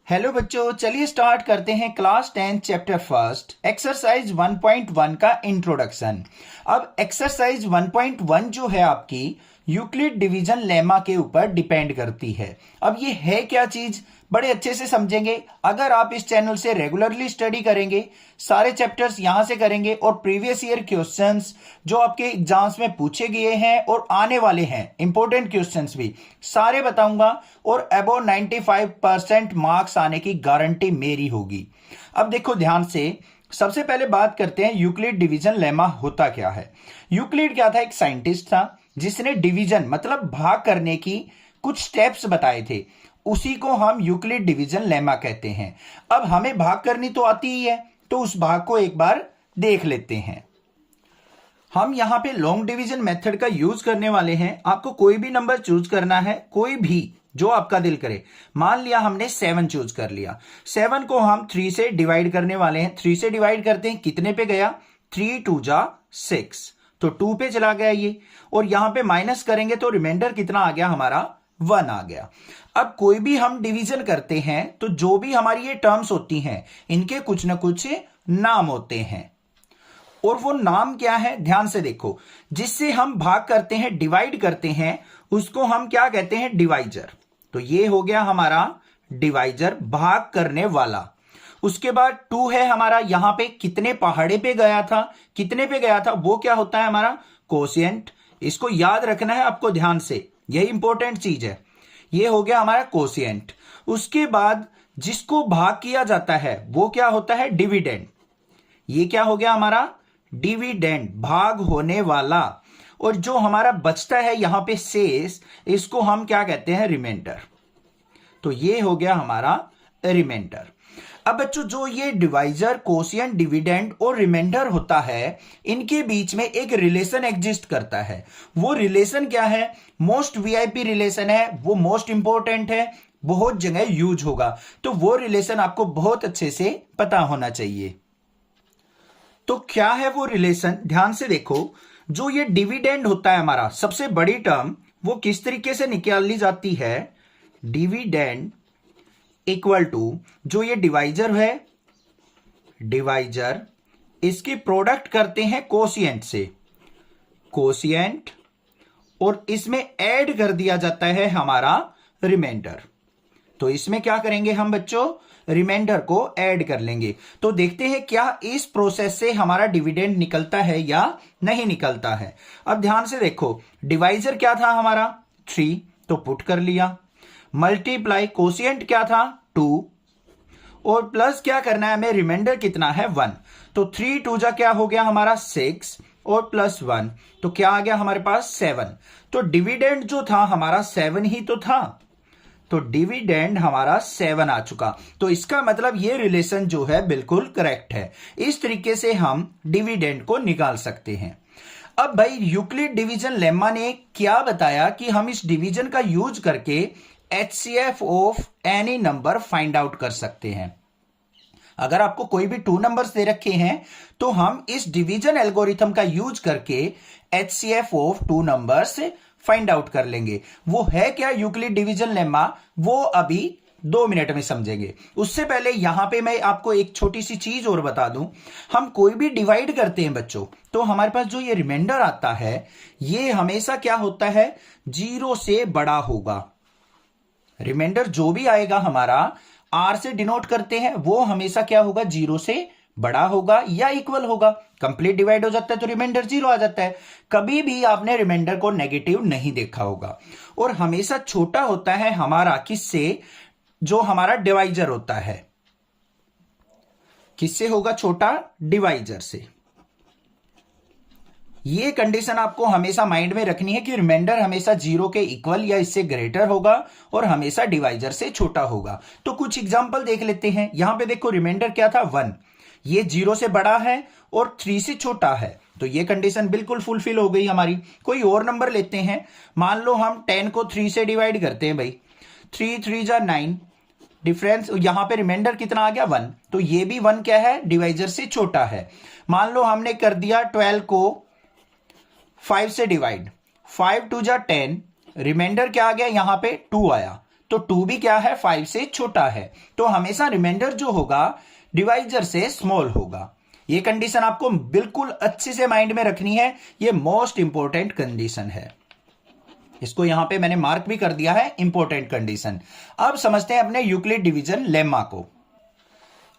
Hello बच्चों, चलिए start करते हैं क्लास 10 चैप्टर फर्स्ट एक्सरसाइज 1.1 का इंट्रोडक्शन। अब एक्सरसाइज 1.1 जो है आपकी यूक्लिड डिवीजन लेमा के ऊपर डिपेंड करती है। अब ये है क्या चीज, बड़े अच्छे से समझेंगे अगर आप इस चैनल से रेगुलरली स्टडी करेंगे। सारे चैप्टर्स यहां से करेंगे और प्रीवियस ईयर क्वेश्चंस जो आपके एग्जाम्स में पूछे गए हैं और आने वाले हैं इंपॉर्टेंट क्वेश्चंस भी सारे बताऊंगा और अबव 95% मार्क्स आने की गारंटी मेरी होगी। अब देखो ध्यान से, सबसे पहले बात करते हैं यूक्लिड डिवीजन लेमा होता क्या है। यूक्लिड क्या था? एक साइंटिस्ट था जिसने डिवीजन मतलब भाग करने की कुछ स्टेप्स बताए थे, उसी को हम यूक्लिड डिवीजन लेमा कहते हैं। अब हमें भाग करनी तो आती ही है, तो उस भाग को एक बार देख लेते हैं। हम यहां पे लॉन्ग डिवीजन मेथड का यूज करने वाले हैं। आपको कोई भी नंबर चूज करना है, कोई भी जो आपका दिल करे। मान लिया हमने 7 चूज कर लिया, 7 को हम 3 से डिवाइड करने वाले हैं। 3 से डिवाइड करते हैं, कितने पे गया? 3 2 जा 6, तो 2 पे चला गया ये। और यहां पे माइनस करेंगे तो रिमाइंडर कितना आ गया हमारा? 1 आ गया। अब कोई भी हम डिवीजन करते हैं तो जो भी हमारी ये टर्म्स होती हैं इनके कुछ ना कुछ नाम होते हैं, और वो नाम क्या है ध्यान से देखो। जिससे हम भाग करते हैं, डिवाइड करते हैं, उसको हम क्या कहते हैं? डिवाइजर। तो ये हो गया हमारा डिवाइजर, भाग करने वाला। उसके बाद 2 है हमारा, यहां पे कितने पहाड़े पे गया था, कितने पे गया था, वो क्या होता है हमारा? कोशिएंट। इसको याद रखना है आपको ध्यान से, यही इंपॉर्टेंट चीज है। ये हो गया हमारा कोशिएंट। उसके बाद जिसको भाग किया जाता है वो क्या होता है? डिविडेंड। ये क्या हो गया हमारा? डिविडेंड, भाग होने वाला। और जो हमारा बचता है यहां पे शेष, इसको हम क्या कहते हैं? रिमाइंडर। तो ये हो गया हमारा रिमाइंडर। अब बच्चों जो ये डिवाइजर, कोशिएंट, डिविडेंड और रिमाइंडर होता है, इनके बीच में एक रिलेशन एग्जिस्ट करता है। वो रिलेशन क्या है? मोस्ट वीआईपी रिलेशन है, वो मोस्ट इंपॉर्टेंट है, बहुत जगह यूज होगा। तो वो रिलेशन आपको बहुत अच्छे से पता होना चाहिए। तो क्या है वो रिलेशन? ध्यान से देखो। जो ये डिविडेंड होता है हमारा सबसे बड़ी टर्म, वो किस तरीके से निकाली जाती है? डिविडेंड इक्वल टू जो ये डिवाइजर है, डिवाइजर इसकी प्रोडक्ट करते हैं कोशिएंट से, कोशिएंट, और इसमें ऐड कर दिया जाता है हमारा रिमाइंडर। तो इसमें क्या करेंगे हम बच्चों? रिमाइंडर को ऐड कर लेंगे। तो देखते हैं क्या इस प्रोसेस से हमारा डिविडेंड निकलता है या नहीं निकलता है। अब ध्यान से देखो, डिवाइजर क्या था हमारा? 3, तो पुट कर लिया। मल्टीप्लाई कोशिएंट क्या था? 2, और प्लस क्या करना है हमें? रिमाइंडर कितना है? 1। तो 3 2 जा क्या हो गया हमारा? 6, और प्लस 1, तो क्या आ गया हमारे पास? 7। तो डिविडेंड जो था हमारा 7 ही तो था, तो डिविडेंड हमारा 7 आ चुका। तो इसका मतलब ये रिलेशन जो है बिल्कुल करेक्ट है। इस तरीके से हम डिविडेंड को निकाल सकते हैं। अब भाई यूक्लिड डिवीजन लेमा ने क्या बताया कि हम इस डिवीजन का यूज करके HCF of any number find out कर सकते हैं। अगर आपको कोई भी 2 नंबर्स दे रखे हैं तो हम इस डिवीजन एल्गोरिथम का यूज करके HCF of 2 numbers find out कर लेंगे। वो है क्या यूक्लिड डिवीजन लेमा, वो अभी 2 मिनट में समझेंगे। उससे पहले यहां पे मैं आपको एक छोटी सी चीज और बता दूं। हम कोई भी डिवाइड करते हैं बच्चों, तो हमारे पास जो ये रिमाइंडर आता है ये हमेशा क्या होता है? 0 से बड़ा होगा। रिमाइंडर जो भी आएगा हमारा R से डिनोट करते हैं, वो हमेशा क्या होगा? 0 से बड़ा होगा या इक्वल होगा। कंप्लीट डिवाइड हो जाता है तो रिमाइंडर 0 आ जाता है। कभी भी आपने रिमाइंडर को नेगेटिव नहीं देखा होगा। और हमेशा छोटा होता है हमारा किससे? जो हमारा डिवाइजर होता है। किससे होगा छोटा? डिवाइजर से। ये कंडीशन आपको हमेशा माइंड में रखनी है कि रिमाइंडर हमेशा 0 के इक्वल या इससे ग्रेटर होगा और हमेशा डिवाइजर से छोटा होगा। तो कुछ एग्जांपल देख लेते हैं। यहां पे देखो रिमाइंडर क्या था? 1। ये 0 से बड़ा है और 3 से छोटा है, तो ये कंडीशन बिल्कुल फुलफिल हो गई हमारी। कोई और नंबर लेते हैं। मान लो हम 10 को 3 से डिवाइड करते हैं भाई, 3 3 जा 9, डिफरेंस यहां पे रिमाइंडर कितना आ गया? 1। तो ये भी 1 क्या है? डिवाइजर से छोटा है। मान लो हमने कर दिया 12 को 5 से डिवाइड, 5 2 जा 10, रिमाइंडर क्या आ गया? यहां पे 2 आया, तो 2 भी क्या है, 5 से छोटा है, तो हमेशा रिमाइंडर जो होगा डिवाइजर से स्मॉल होगा। ये कंडीशन आपको बिल्कुल अच्छे से माइंड में रखनी है, ये मोस्ट इंपॉर्टेंट कंडीशन है। इसको यहां पे मैंने मार्क भी कर दिया है, इंपॉर्टेंट कंडीशन। अब समझते हैं अपने यूक्लिड डिवीजन लेमा को।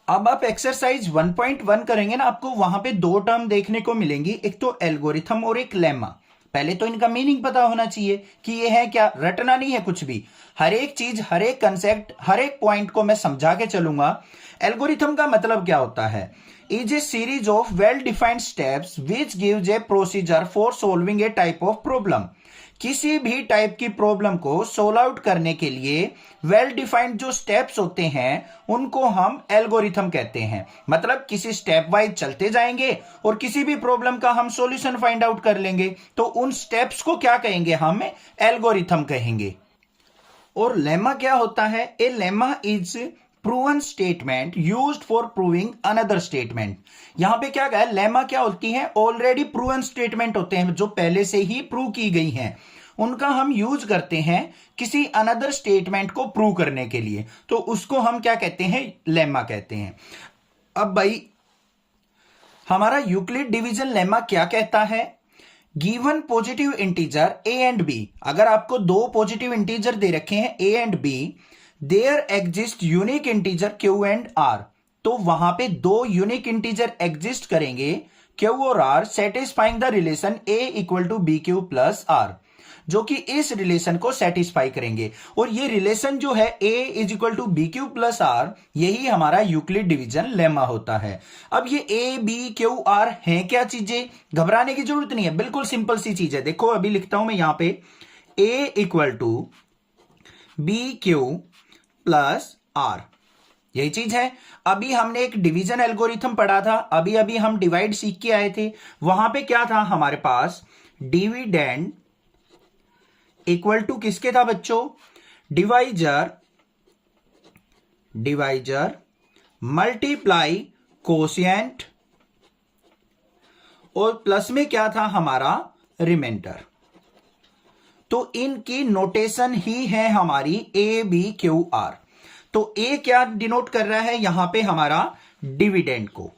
अब आप एक्सरसाइज 1.1 करेंगे ना, आपको वहां पे दो टर्म देखने को मिलेंगी, एक तो एल्गोरिथम और एक लेमा। पहले तो इनका मीनिंग पता होना चाहिए कि ये है क्या, रटना नहीं है कुछ भी, हर एक चीज, हर एक कंसेप्ट, हर एक पॉइंट को मैं समझा के चलूंगा। एल्गोरिथम का मतलब क्या होता है, is a series of well defined steps which gives A procedure for solving A type of problem. किसी भी टाइप की प्रॉब्लम को सोल्व आउट करने के लिए वेल डिफाइंड जो स्टेप्स होते हैं उनको हम एल्गोरिथम कहते हैं। मतलब किसी स्टेप वाइज चलते जाएंगे और किसी भी प्रॉब्लम का हम सॉल्यूशन फाइंड आउट कर लेंगे, तो उन स्टेप्स को क्या कहेंगे, हम एल्गोरिथम कहेंगे। और लेमा क्या होता है, a lemma is proven statement used for proving another statement. यहां पे क्या कहा है, लेमा क्या होती है, ऑलरेडी प्रूवन स्टेटमेंट होते हैं जो पहले से ही प्रूव की गई हैं, उनका हम यूज करते हैं किसी अनदर स्टेटमेंट को प्रूव करने के लिए, तो उसको हम क्या कहते हैं, लेमा कहते हैं। अब भाई हमारा यूक्लिड डिवीजन लेमा क्या कहता है, given positive integer a and b, अगर आपको दो पॉजिटिव इंटीजर दे रखे हैं a and b, there exist unique integer q and r, तो वहां पे दो यूनिक इंटीजर एग्जिस्ट करेंगे क्यू और r, satisfying the relation a equal to b q plus r, जो कि इस रिलेशन को सेटिस्फाई करेंगे। और ये रिलेशन जो है a is equal to b q plus r, यही हमारा यूक्लिड डिवीजन लेमा होता है। अब ये ए बी क्यू आर है क्या चीजें, घबराने की जरूरत नहीं है, बिल्कुल सिंपल सी चीज है। देखो अभी लिखता हूं मैं यहां पे, a equal to b q plus r, यही चीज है। अभी हमने एक डिवीजन एल्गोरिथम पढ़ा था, अभी अभी हम डिवाइड सीख के आए थे, वहां पे क्या था हमारे पास, डिविडेंड इक्वल टू किसके था बच्चों, डिवाइजर मल्टीप्लाई कोशिएंट, और प्लस में क्या था हमारा, रिमाइंडर। तो इनकी नोटेशन ही है हमारी ए बी क्यू आर। तो ए क्या डिनोट कर रहा है यहां पे, हमारा डिविडेंड को,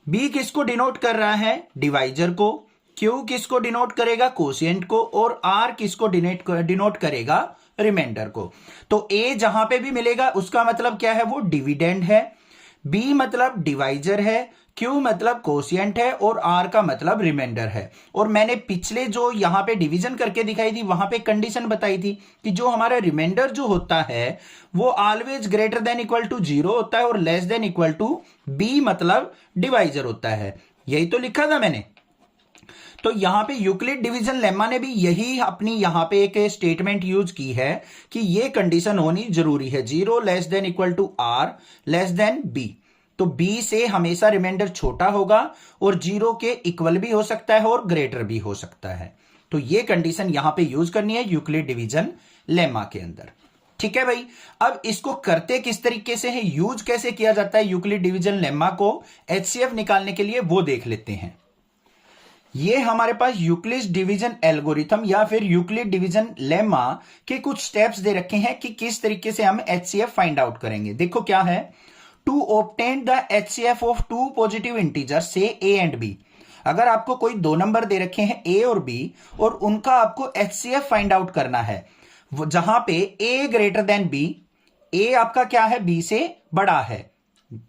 बी किसको डिनोट कर रहा है, डिवाइजर को, क्यू किसको डिनोट करेगा, कोशिएंट को, और आर किसको डिनोट करेगा, रिमाइंडर को। तो ए जहां पे भी मिलेगा उसका मतलब क्या है, वो डिविडेंड है, बी मतलब डिवाइजर है, क्यू मतलब कोशिएंट है, और आर का मतलब रिमाइंडर है। और मैंने पिछले जो यहां पे डिवीजन करके दिखाई थी वहां पे कंडीशन बताई थी कि जो हमारा रिमाइंडर जो होता है वो always greater than equal to 0 होता है और less than equal to b मतलब डिवाइजर होता है, यही तो लिखा था मैंने। तो यहां पे यूक्लिड डिवीजन लेमा ने भी यही अपनी यहां पे एक स्टेटमेंट यूज की है कि ये कंडीशन होनी जरूरी है, 0 less than equal to r less than b. तो बी से हमेशा रिमाइंडर छोटा होगा और 0 के इक्वल भी हो सकता है और ग्रेटर भी हो सकता है। तो ये कंडीशन यहां पे यूज करनी है यूक्लिड डिवीजन लेमा के अंदर। ठीक है भाई, अब इसको करते किस तरीके से है, यूज कैसे किया जाता है यूक्लिड डिवीजन लेमा को एचसीएफ निकालने के लिए, वो देख लेते हैं। ये हमारे पास यूक्लिड डिवीजन एल्गोरिथम या फिर यूक्लिड डिवीजन लेमा के कुछ स्टेप्स दे रखे हैं कि किस तरीके से हम एचसीएफ फाइंड आउट करेंगे। देखो क्या है, to obtain the HCF of two positive integer से ए एंड बी। अगर आपको कोई दो नंबर दे रखे हैं ए और बी और उनका आपको एचसीएफ फाइंड आउट करना है, जहां पे ए ग्रेटर देन बी, ए आपका क्या है, बी से बड़ा है,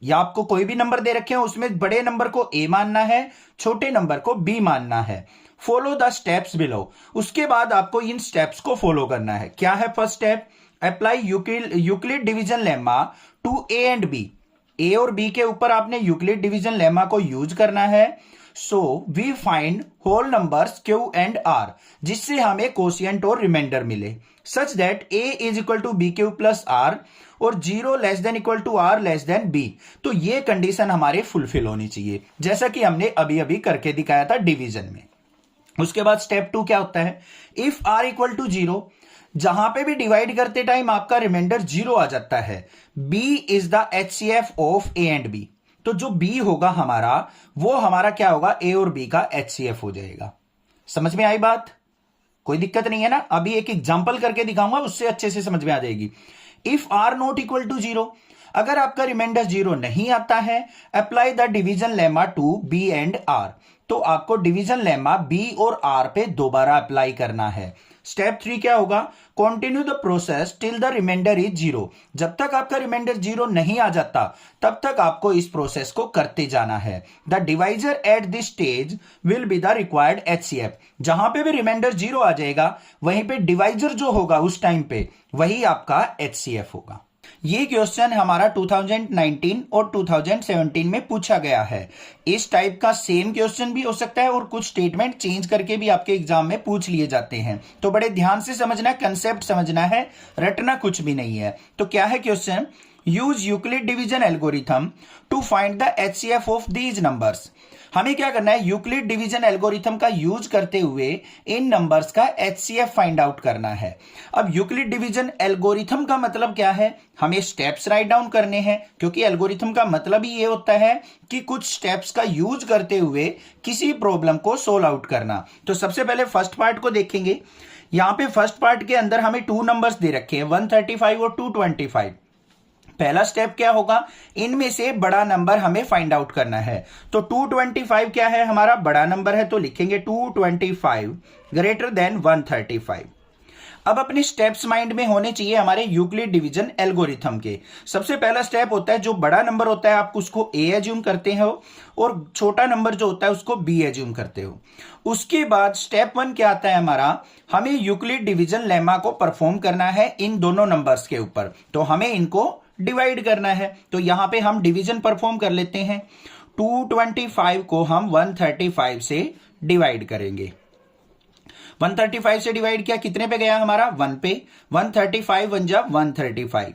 या आपको कोई भी नंबर दे रखे हैं उसमें बड़े नंबर को ए मानना है, छोटे नंबर को बी मानना है। फॉलो द स्टेप्स बिलो, उसके बाद आपको इन स्टेप्स को फॉलो करना है। क्या है first step, apply Euclid division lemma to a and b. A और बी के ऊपर आपने यूक्लिड डिवीजन लेमा को यूज करना है। So we find whole numbers q and r, जिससे हमें कोशिएंट और रिमाइंडर मिले, such that a is equal to b q plus r और 0 less than equal to r less than b. तो ये कंडीशन हमारे फुलफिल होनी चाहिए, जैसा कि हमने अभी अभी करके दिखाया था डिवीजन में। उसके बाद स्टेप 2 क्या होता है, इफ आर इक्वल टू 0, जहां पे भी डिवाइड करते टाइम आपका रिमाइंडर 0 आ जाता है, b is the HCF of a and b. तो जो बी होगा हमारा, वो हमारा क्या होगा, ए और बी का एचसीएफ हो जाएगा। समझ में आई बात? कोई दिक्कत नहीं है ना। अभी एक एग्जांपल करके दिखाऊंगा, उससे अच्छे से समझ में आ जाएगी। If r not equal to 0, अगर आपका रिमाइंडर 0 नहीं आता है, apply the division lemma to b and r, तो आपको डिवीजन लेमा बी और आर पे दोबारा अप्लाई करना है। स्टेप 3 क्या होगा? Continue the process till the remainder is 0। जब तक आपका रिमाइंडर 0 नहीं आ जाता तब तक आपको इस प्रोसेस को करते जाना है। The divisor at this stage will be the required HCF. जहां पे भी रिमाइंडर 0 आ जाएगा वहीं पे डिवाइजर जो होगा उस टाइम पे वही आपका एचसीएफ होगा। ये क्वेश्चन हमारा 2019 और 2017 में पूछा गया है। इस टाइप का सेम क्वेश्चन भी हो सकता है और कुछ स्टेटमेंट चेंज करके भी आपके एग्जाम में पूछ लिए जाते हैं, तो बड़े ध्यान से समझना है, कंसेप्ट समझना है, रटना कुछ भी नहीं है। तो क्या है question? Use Euclid division algorithm to find the HCF of these numbers. हमें क्या करना है? यूक्लिड डिवीजन एल्गोरिथम का यूज करते हुए इन नंबर्स का एचसीएफ फाइंड आउट करना है। अब यूक्लिड डिवीजन एल्गोरिथम का मतलब क्या है? हमें स्टेप्स राइट डाउन करने हैं, क्योंकि एल्गोरिथम का मतलब ही ये होता है कि कुछ स्टेप्स का यूज करते हुए किसी प्रॉब्लम को सोल्व आउट करना। तो सबसे पहले फर्स्ट पार्ट को देखेंगे। यहां पे फर्स्ट पार्ट के अंदर हमें 2 नंबर्स दे रखे हैं, 135 और 225। पहला स्टेप क्या होगा? इनमें से बड़ा नंबर हमें फाइंड आउट करना है। तो 225 क्या है? हमारा बड़ा नंबर है, तो लिखेंगे 225 ग्रेटर देन 135। अब अपने स्टेप्स माइंड में होने चाहिए हमारे यूक्लिड डिवीजन एल्गोरिथम के। सबसे पहला स्टेप होता है, जो बड़ा नंबर होता है आप उसको ए एज्यूम करते हो और छोटा नंबर जो होता है उसको बी एज्यूम करते हो। उसके बाद स्टेप 1 क्या आता है हमारा? हमें यूक्लिड डिवीजन लेमा को परफॉर्म करना है इन दोनों नंबर्स के ऊपर, तो हमें इनको डिवाइड करना है। तो यहां पे हम डिवीजन परफॉर्म कर लेते हैं। 225 को हम 135 से डिवाइड करेंगे। 135 से डिवाइड किया, कितने पे गया हमारा? 1 पे। 135 1 जा 135।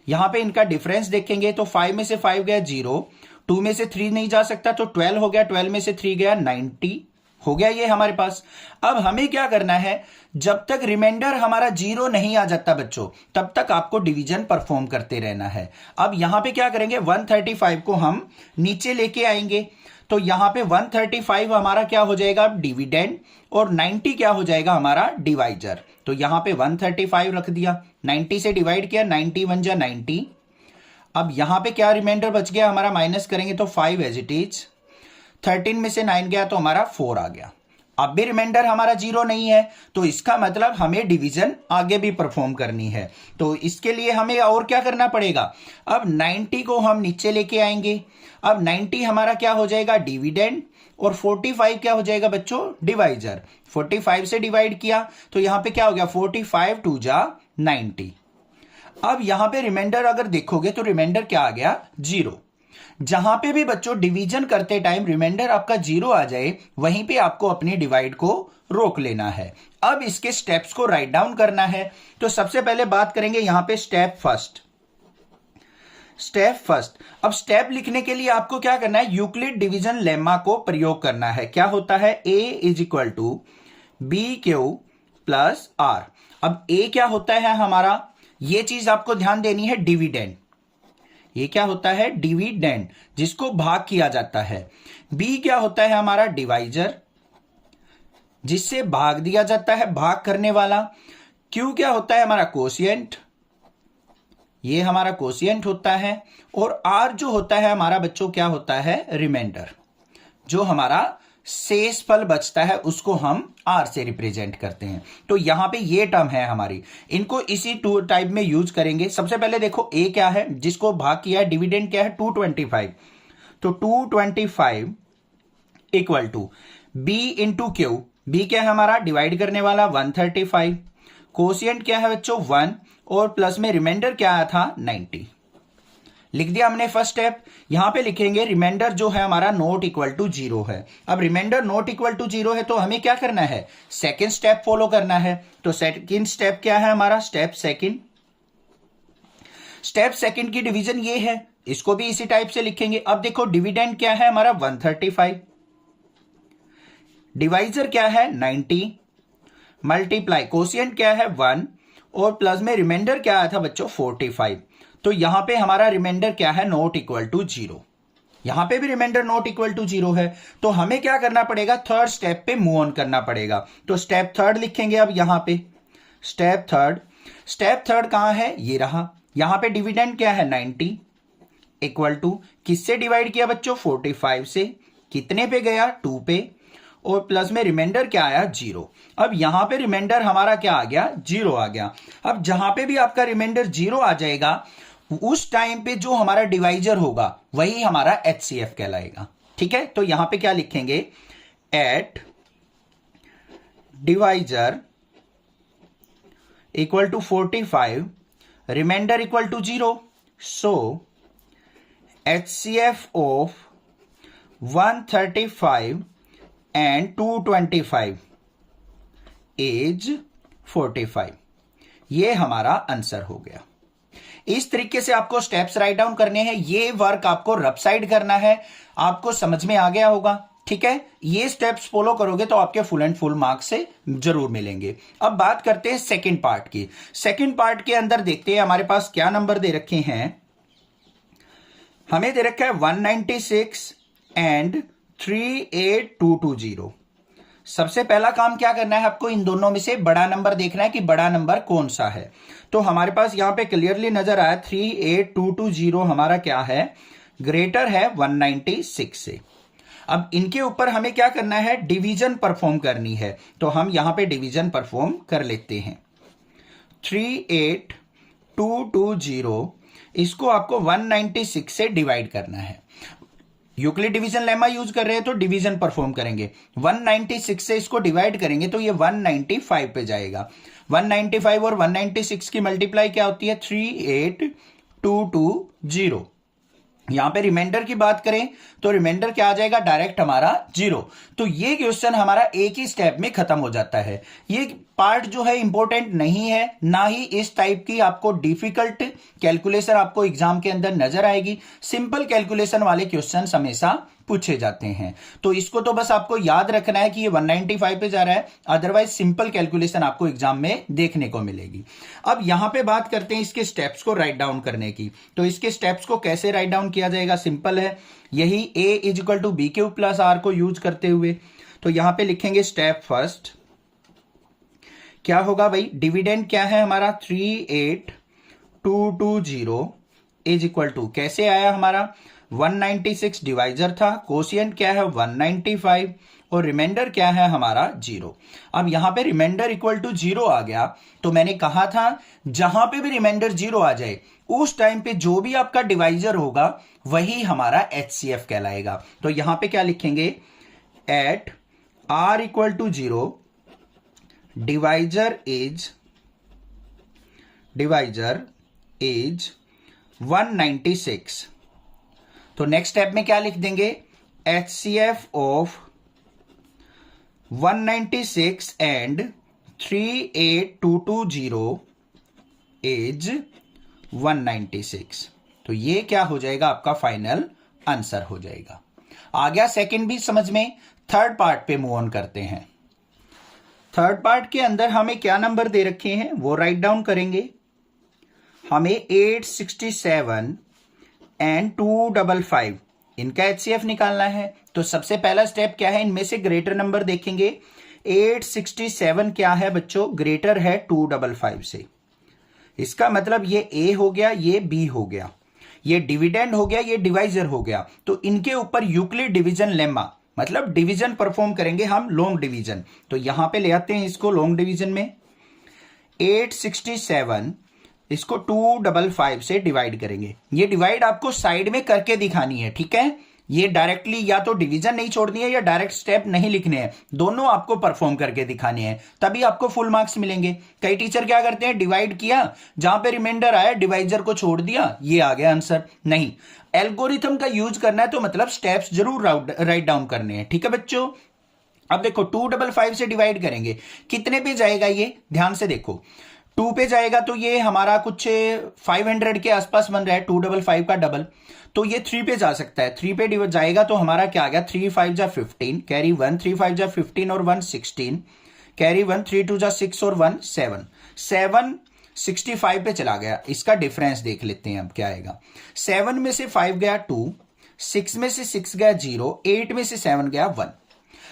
यहां पे इनका डिफरेंस देखेंगे तो 5 में से 5 गया 0, 2 में से 3 नहीं जा सकता तो 12 हो गया, 12 में से 3 गया 90 हो गया ये हमारे पास। अब हमें क्या करना है? जब तक रिमाइंडर हमारा 0 नहीं आ जाता बच्चों, तब तक आपको डिवीजन परफॉर्म करते रहना है। अब यहां पे क्या करेंगे? 135 को हम नीचे लेके आएंगे, तो यहां पे 135 हमारा क्या हो जाएगा? डिविडेंड, और 90 क्या हो जाएगा? हमारा डिवाइजर। तो यहां पे 135 रख दिया, 90 से डिवाइड किया, 90 1 जा 90। अब यहां पे क्या रिमाइंडर बच गया हमारा? माइनस करेंगे तो 5 एज इट इज। 13 में से 9 गया तो हमारा 4 आ गया। अब भी रिमाइंडर हमारा 0 नहीं है, तो इसका मतलब हमें डिवीजन आगे भी परफॉर्म करनी है। तो इसके लिए हमें और क्या करना पड़ेगा? अब 90 को हम नीचे लेके आएंगे। अब 90 हमारा क्या हो जाएगा? डिविडेंड, और 45 क्या हो जाएगा बच्चों? डिवाइजर। 45 से डिवाइड किया तो यहां पे क्या हो गया? 45 2 जा 90। अब यहां पे रिमाइंडर अगर देखोगे तो रिमाइंडर क्या आ गया? 0। जहां पे भी बच्चों डिवीजन करते टाइम रिमाइंडर आपका 0 आ जाए, वहीं पे आपको अपनी डिवाइड को रोक लेना है। अब इसके स्टेप्स को राइट डाउन करना है। तो सबसे पहले बात करेंगे यहां पे स्टेप फर्स्ट। अब स्टेप लिखने के लिए आपको क्या करना है? यूक्लिड डिवीजन लेमा को प्रयोग करना है। क्या होता है? A is equal to b q plus r. अब ए क्या होता है हमारा? ये चीज आपको ध्यान देनी है, डिविडेंड। ये क्या होता है? डिविडेंड, जिसको भाग किया जाता है। बी क्या होता है हमारा? डिवाइजर, जिससे भाग दिया जाता है, भाग करने वाला। क्यू क्या होता है हमारा? कोशिएंट, ये हमारा कोशिएंट होता है। और आर जो होता है हमारा बच्चों क्या होता है? रिमाइंडर। जो हमारा शेष फल बचता है उसको हम आर से रिप्रेजेंट करते हैं। तो यहां पे ये टर्म है हमारी, इनको इसी टू टाइप में यूज करेंगे। सबसे पहले देखो ए क्या है? जिसको भाग किया है, डिविडेंड क्या है? 225। तो 225 equal to b into q. B क्या है हमारा? डिवाइड करने वाला, 135। कोशिएंट क्या है बच्चों? 1, और प्लस में रिमाइंडर क्या आया था? 90। लिख दिया हमने फर्स्ट स्टेप। यहां पे लिखेंगे रिमाइंडर जो है हमारा नॉट इक्वल टू 0 है। अब रिमाइंडर नॉट इक्वल टू 0 है तो हमें क्या करना है? सेकंड स्टेप फॉलो करना है। तो सेकंड स्टेप क्या है हमारा? स्टेप सेकंड की डिवीजन ये है, इसको भी इसी टाइप से लिखेंगे। अब देखो डिविडेंड क्या है हमारा? 135। डिवाइजर क्या है? 90 मल्टीप्लाई कोशिएंट क्या है? 1, और प्लस में रिमाइंडर क्या आया था बच्चों? 45। तो यहां पे हमारा रिमाइंडर क्या है? Not equal to 0। यहां पे भी रिमाइंडर नॉट इक्वल टू 0 है, तो हमें क्या करना पड़ेगा, थर्ड स्टेप पे मूव ऑन करना पड़ेगा। तो स्टेप थर्ड लिखेंगे अब यहां पे, स्टेप थर्ड कहां है, ये रहा। यहां पे डिविडेंड क्या है 90 इक्वल टू किससे डिवाइड किया बच्चों, 45 से, कितने पे गया 2 पे, और प्लस में रिमाइंडर क्या आया 0। अब यहां पे रिमाइंडर हमारा क्या आ गया, 0 आ गया। अब जहां पे भी आपका रिमाइंडर 0 आ जाएगा उस टाइम पे जो हमारा डिवाइजर होगा वही हमारा HCF कहलाएगा। ठीक है, तो यहां पे क्या लिखेंगे, at divisor equal to 45, remainder equal to 0, so HCF of 135 and 225 is 45। ये हमारा आंसर हो गया। इस तरीके से आपको स्टेप्स राइट डाउन करने हैं। ये वर्क आपको रफ साइड करना है। आपको समझ में आ गया होगा, ठीक है। ये स्टेप्स फॉलो करोगे तो आपके फुल एंड फुल मार्क्स से जरूर मिलेंगे। अब बात करते हैं सेकंड पार्ट की। सेकंड पार्ट के अंदर देखते हैं हमारे पास क्या नंबर दे रखे हैं। हमें दे रखा है 196 एंड 38220। सबसे पहला काम क्या करना है, आपको इन दोनों में से बड़ा नंबर देखना है कि बड़ा नंबर कौन सा है। तो हमारे पास यहां पे क्लियरली नजर आया 38220 हमारा क्या है, ग्रेटर है 196 से। अब इनके ऊपर हमें क्या करना है, डिवीजन परफॉर्म करनी है। तो हम यहां पे डिवीजन परफॉर्म कर लेते हैं। 38220 इसको आपको 196 से डिवाइड करना है। यूक्लिड डिवीजन लेमा यूज कर रहे हैं तो डिवीजन परफॉर्म करेंगे। 196 से इसको डिवाइड करेंगे तो ये 195 पे जाएगा। 195 और 196 की मल्टीप्लाई क्या होती है, 38220। यहां पे रिमाइंडर की बात करें तो रिमाइंडर क्या आ जाएगा, डायरेक्ट हमारा 0। तो ये क्वेश्चन हमारा एक ही स्टेप में खत्म हो जाता है। ये पार्ट जो है इंपॉर्टेंट नहीं है, ना ही इस टाइप की आपको डिफिकल्ट कैलकुलेशन आपको एग्जाम के अंदर नजर आएगी। सिंपल कैलकुलेशन वाले क्वेश्चन हमेशा पूछे जाते हैं। तो इसको तो बस आपको याद रखना है कि ये 195 पे जा रहा है, अदरवाइज सिंपल कैलकुलेशन आपको एग्जाम में देखने को मिलेगी। अब यहां पे बात करते हैं इसके स्टेप्स को राइट डाउन करने की। तो इसके स्टेप्स को कैसे राइट डाउन किया जाएगा, सिंपल है, यही a is equal to b cube plus r को यूज करते हुए। तो यहां पे लिखेंगे स्टेप फर्स्ट, क्या होगा भाई, डिविडेंड क्या है हमारा 38220 इज इक्वल टू, कैसे आया हमारा 196 डिवाइजर था, कोशिएंट क्या है 195 और रिमाइंडर क्या है हमारा 0। अब यहां पे रिमाइंडर इक्वल टू 0 आ गया, तो मैंने कहा था जहां पे भी रिमाइंडर 0 आ जाए उस टाइम पे जो भी आपका डिवाइजर होगा वही हमारा HCF कहलाएगा। तो यहां पे क्या लिखेंगे, at R equal to 0 divisor is 196। तो नेक्स्ट स्टेप में क्या लिख देंगे, HCF ऑफ 196 एंड 38220 इज 196। तो ये क्या हो जाएगा, आपका फाइनल आंसर हो जाएगा। आ गया सेकंड भी समझ में। थर्ड पार्ट पे मूव ऑन करते हैं। थर्ड पार्ट के अंदर हमें क्या नंबर दे रखे हैं वो राइट डाउन करेंगे। हमें 867 एंड 255 इनका HCF निकालना है। तो सबसे पहला स्टेप क्या है, इनमें से ग्रेटर नंबर देखेंगे। 867 क्या है बच्चों, ग्रेटर है 255 से। इसका मतलब ये A हो गया, ये B हो गया, ये डिविडेंड हो गया, ये डिवाइजर हो गया। तो इनके ऊपर यूक्लिड डिवीजन लेमा मतलब डिवीजन परफॉर्म करेंगे हम, लॉन्ग डिवीजन। तो यहां पे ले आते हैं इसको लॉन्ग डिवीजन में। 867 इसको 255 से डिवाइड करेंगे। ये डिवाइड आपको साइड में करके दिखानी है, ठीक है। ये डायरेक्टली या तो डिवीजन नहीं छोड़नी है या डायरेक्ट स्टेप नहीं लिखने हैं, दोनों आपको परफॉर्म करके दिखाने हैं, तभी आपको फुल मार्क्स मिलेंगे। कई टीचर क्या करते हैं, डिवाइड किया, जहां पे रिमाइंडर आया डिवाइजर को छोड़ दिया, ये आ गया आंसर। नहीं, एल्गोरिथम का यूज करना है तो मतलब स्टेप्स जरूर राइट डाउन करने हैं, ठीक है बच्चों। अब देखो 255 से डिवाइड करेंगे, कितने पे जाएगा ये, ध्यान से देखो। 2 पे जाएगा तो ये हमारा कुछ 500 के आसपास बन रहा है, 255 का डबल। तो ये 3 पे जा सकता है, 3 पे जाएगा तो हमारा क्या आ गया, 3 5 जा 15, कैरी 1, 3 5 जा 15 और 1 16, कैरी 1, 3 2 जा 6 और 1 7, 7 65 पे चला गया। इसका डिफरेंस देख लेते हैं अब क्या आएगा। 7 में से 5 गया 2, 6 में से 6 गया 0, 8 में से 7 गया 1।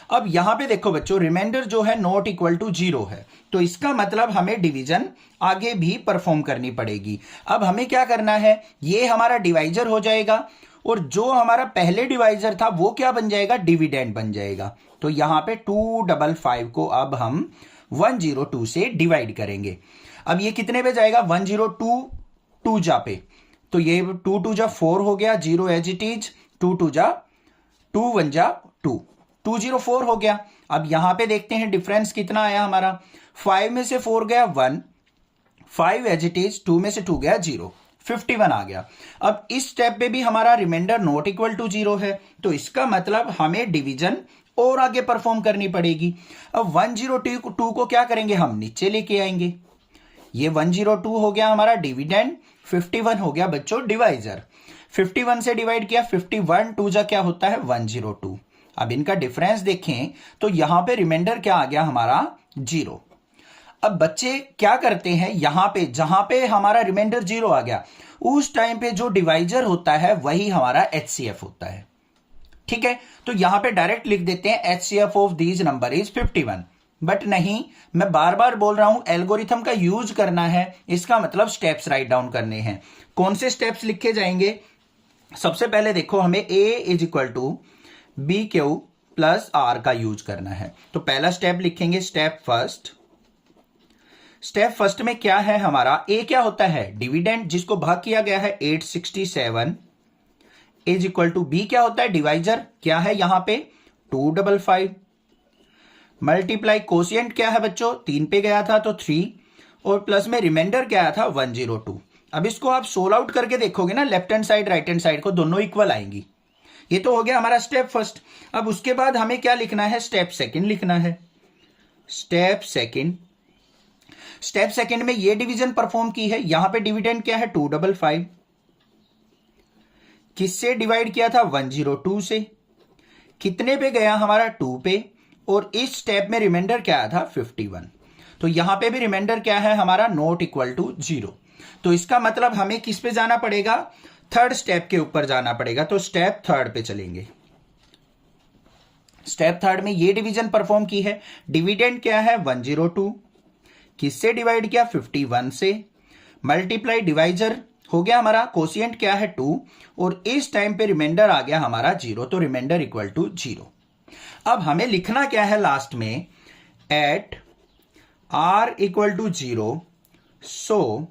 अब यहां पे देखो बच्चों, रिमाइंडर जो है नॉट इक्वल टू 0 है, तो इसका मतलब हमें डिवीजन आगे भी परफॉर्म करनी पड़ेगी। अब हमें क्या करना है, ये हमारा डिवाइजर हो जाएगा और जो हमारा पहले डिवाइजर था वो क्या बन जाएगा, डिविडेंड बन जाएगा। तो यहां पे 255 को अब हम 102 से डिवाइड करेंगे। अब ये कितने पे जाएगा, 102 2 जा पे, तो ये 2 2 जा 4 हो गया, 0 एज इट इज, 2 2 जा 2 1 जा 2, 204 हो गया। अब यहां पे देखते हैं डिफरेंस कितना आया हमारा, 5 में से 4 गया 1, 5 एज इट इज, 2 में से 2 गया 0, 51 आ गया। अब इस स्टेप पे भी हमारा रिमाइंडर नॉट इक्वल टू 0 है, तो इसका मतलब हमें डिवीजन और आगे परफॉर्म करनी पड़ेगी। अब 102 को क्या करेंगे, हम नीचे लेके आएंगे। ये 102 हो गया हमारा डिविडेंड, 51 हो गया बच्चों डिवाइजर। 51 से डिवाइड किया, 51 2 जा क्या होता है 102। अब इनका डिफरेंस देखें तो यहां पे रिमाइंडर क्या आ गया हमारा 0। अब बच्चे क्या करते हैं, यहां पे जहां पे हमारा रिमाइंडर 0 आ गया उस टाइम पे जो डिवाइजर होता है वही हमारा HCF होता है। ठीक है, तो यहां पे डायरेक्ट लिख देते हैं HCF of these number is 51। But नहीं, मैं बार बार बोल रहा हूं एल्गोरिथम का यूज करना है, इसका मतलब स्टेप्स राइट डाउन करने हैं। कौन से स्टेप्स लिखे जाएंगे, सबसे पहले देखो हमें A is equal to BQ plus R का यूज करना है। तो पहला स्टेप लिखेंगे, स्टेप फर्स्ट। स्टेप फर्स्ट में क्या है हमारा, A क्या होता है डिविडेंड जिसको भाग किया गया है 867 इज इक्वल टू B क्या होता है डिवाइजर, क्या है यहां पे 255 मल्टीप्लाई कोशिएंट क्या है बच्चों 3 पे गया था तो 3 और प्लस में रिमाइंडर क्या आया था 102। अब इसको आप सोल्व आउट करके देखोगे ना, left hand side right hand side को दोनों इक्वल आएंगी। ये तो हो गया हमारा स्टेप फर्स्ट। अब उसके बाद हमें क्या लिखना है, स्टेप सेकंड लिखना है। स्टेप सेकंड, स्टेप सेकंड में ये डिवीजन परफॉर्म की है, यहां पे डिविडेंड क्या है 255, किससे डिवाइड किया था 102 से, कितने पे गया हमारा 2 पे, और इस स्टेप में रिमाइंडर क्या आया था 51। तो यहां पे भी रिमाइंडर क्या है हमारा नॉट इक्वल टू 0। तो इसका मतलब हमें किस पे जाना पड़ेगा, थर्ड स्टेप के ऊपर जाना पड़ेगा। तो स्टेप थर्ड पे चलेंगे। स्टेप थर्ड में ये डिवीजन परफॉर्म की है, डिविडेंड क्या है 102, किससे डिवाइड किया 51 से, मल्टीप्लाई डिवाइजर हो गया हमारा, कोशिएंट क्या है 2 और इस टाइम पे रिमाइंडर आ गया हमारा 0, तो रिमाइंडर इक्वल टू 0। अब हमें लिखना क्या है लास्ट में, at R equal to 0 so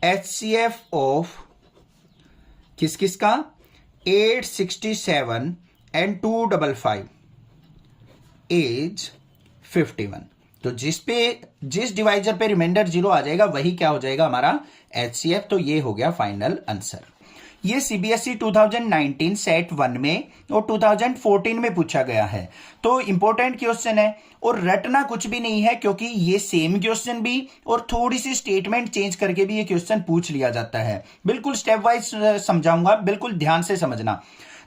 HCF of किस किस का 867 एंड 255 इज 51। तो जिस डिवाइजर पे रिमाइंडर 0 आ जाएगा वही क्या हो जाएगा हमारा HCF। तो ये हो गया फाइनल आंसर। ये CBSE 2019 सेट 1 में और 2014 में पूछा गया है, तो इंपॉर्टेंट क्वेश्चन है और रटना कुछ भी नहीं है, क्योंकि ये सेम क्वेश्चन भी और थोड़ी सी स्टेटमेंट चेंज करके भी ये क्वेश्चन पूछ लिया जाता है। बिल्कुल स्टेप वाइज समझाऊंगा, बिल्कुल ध्यान से समझना।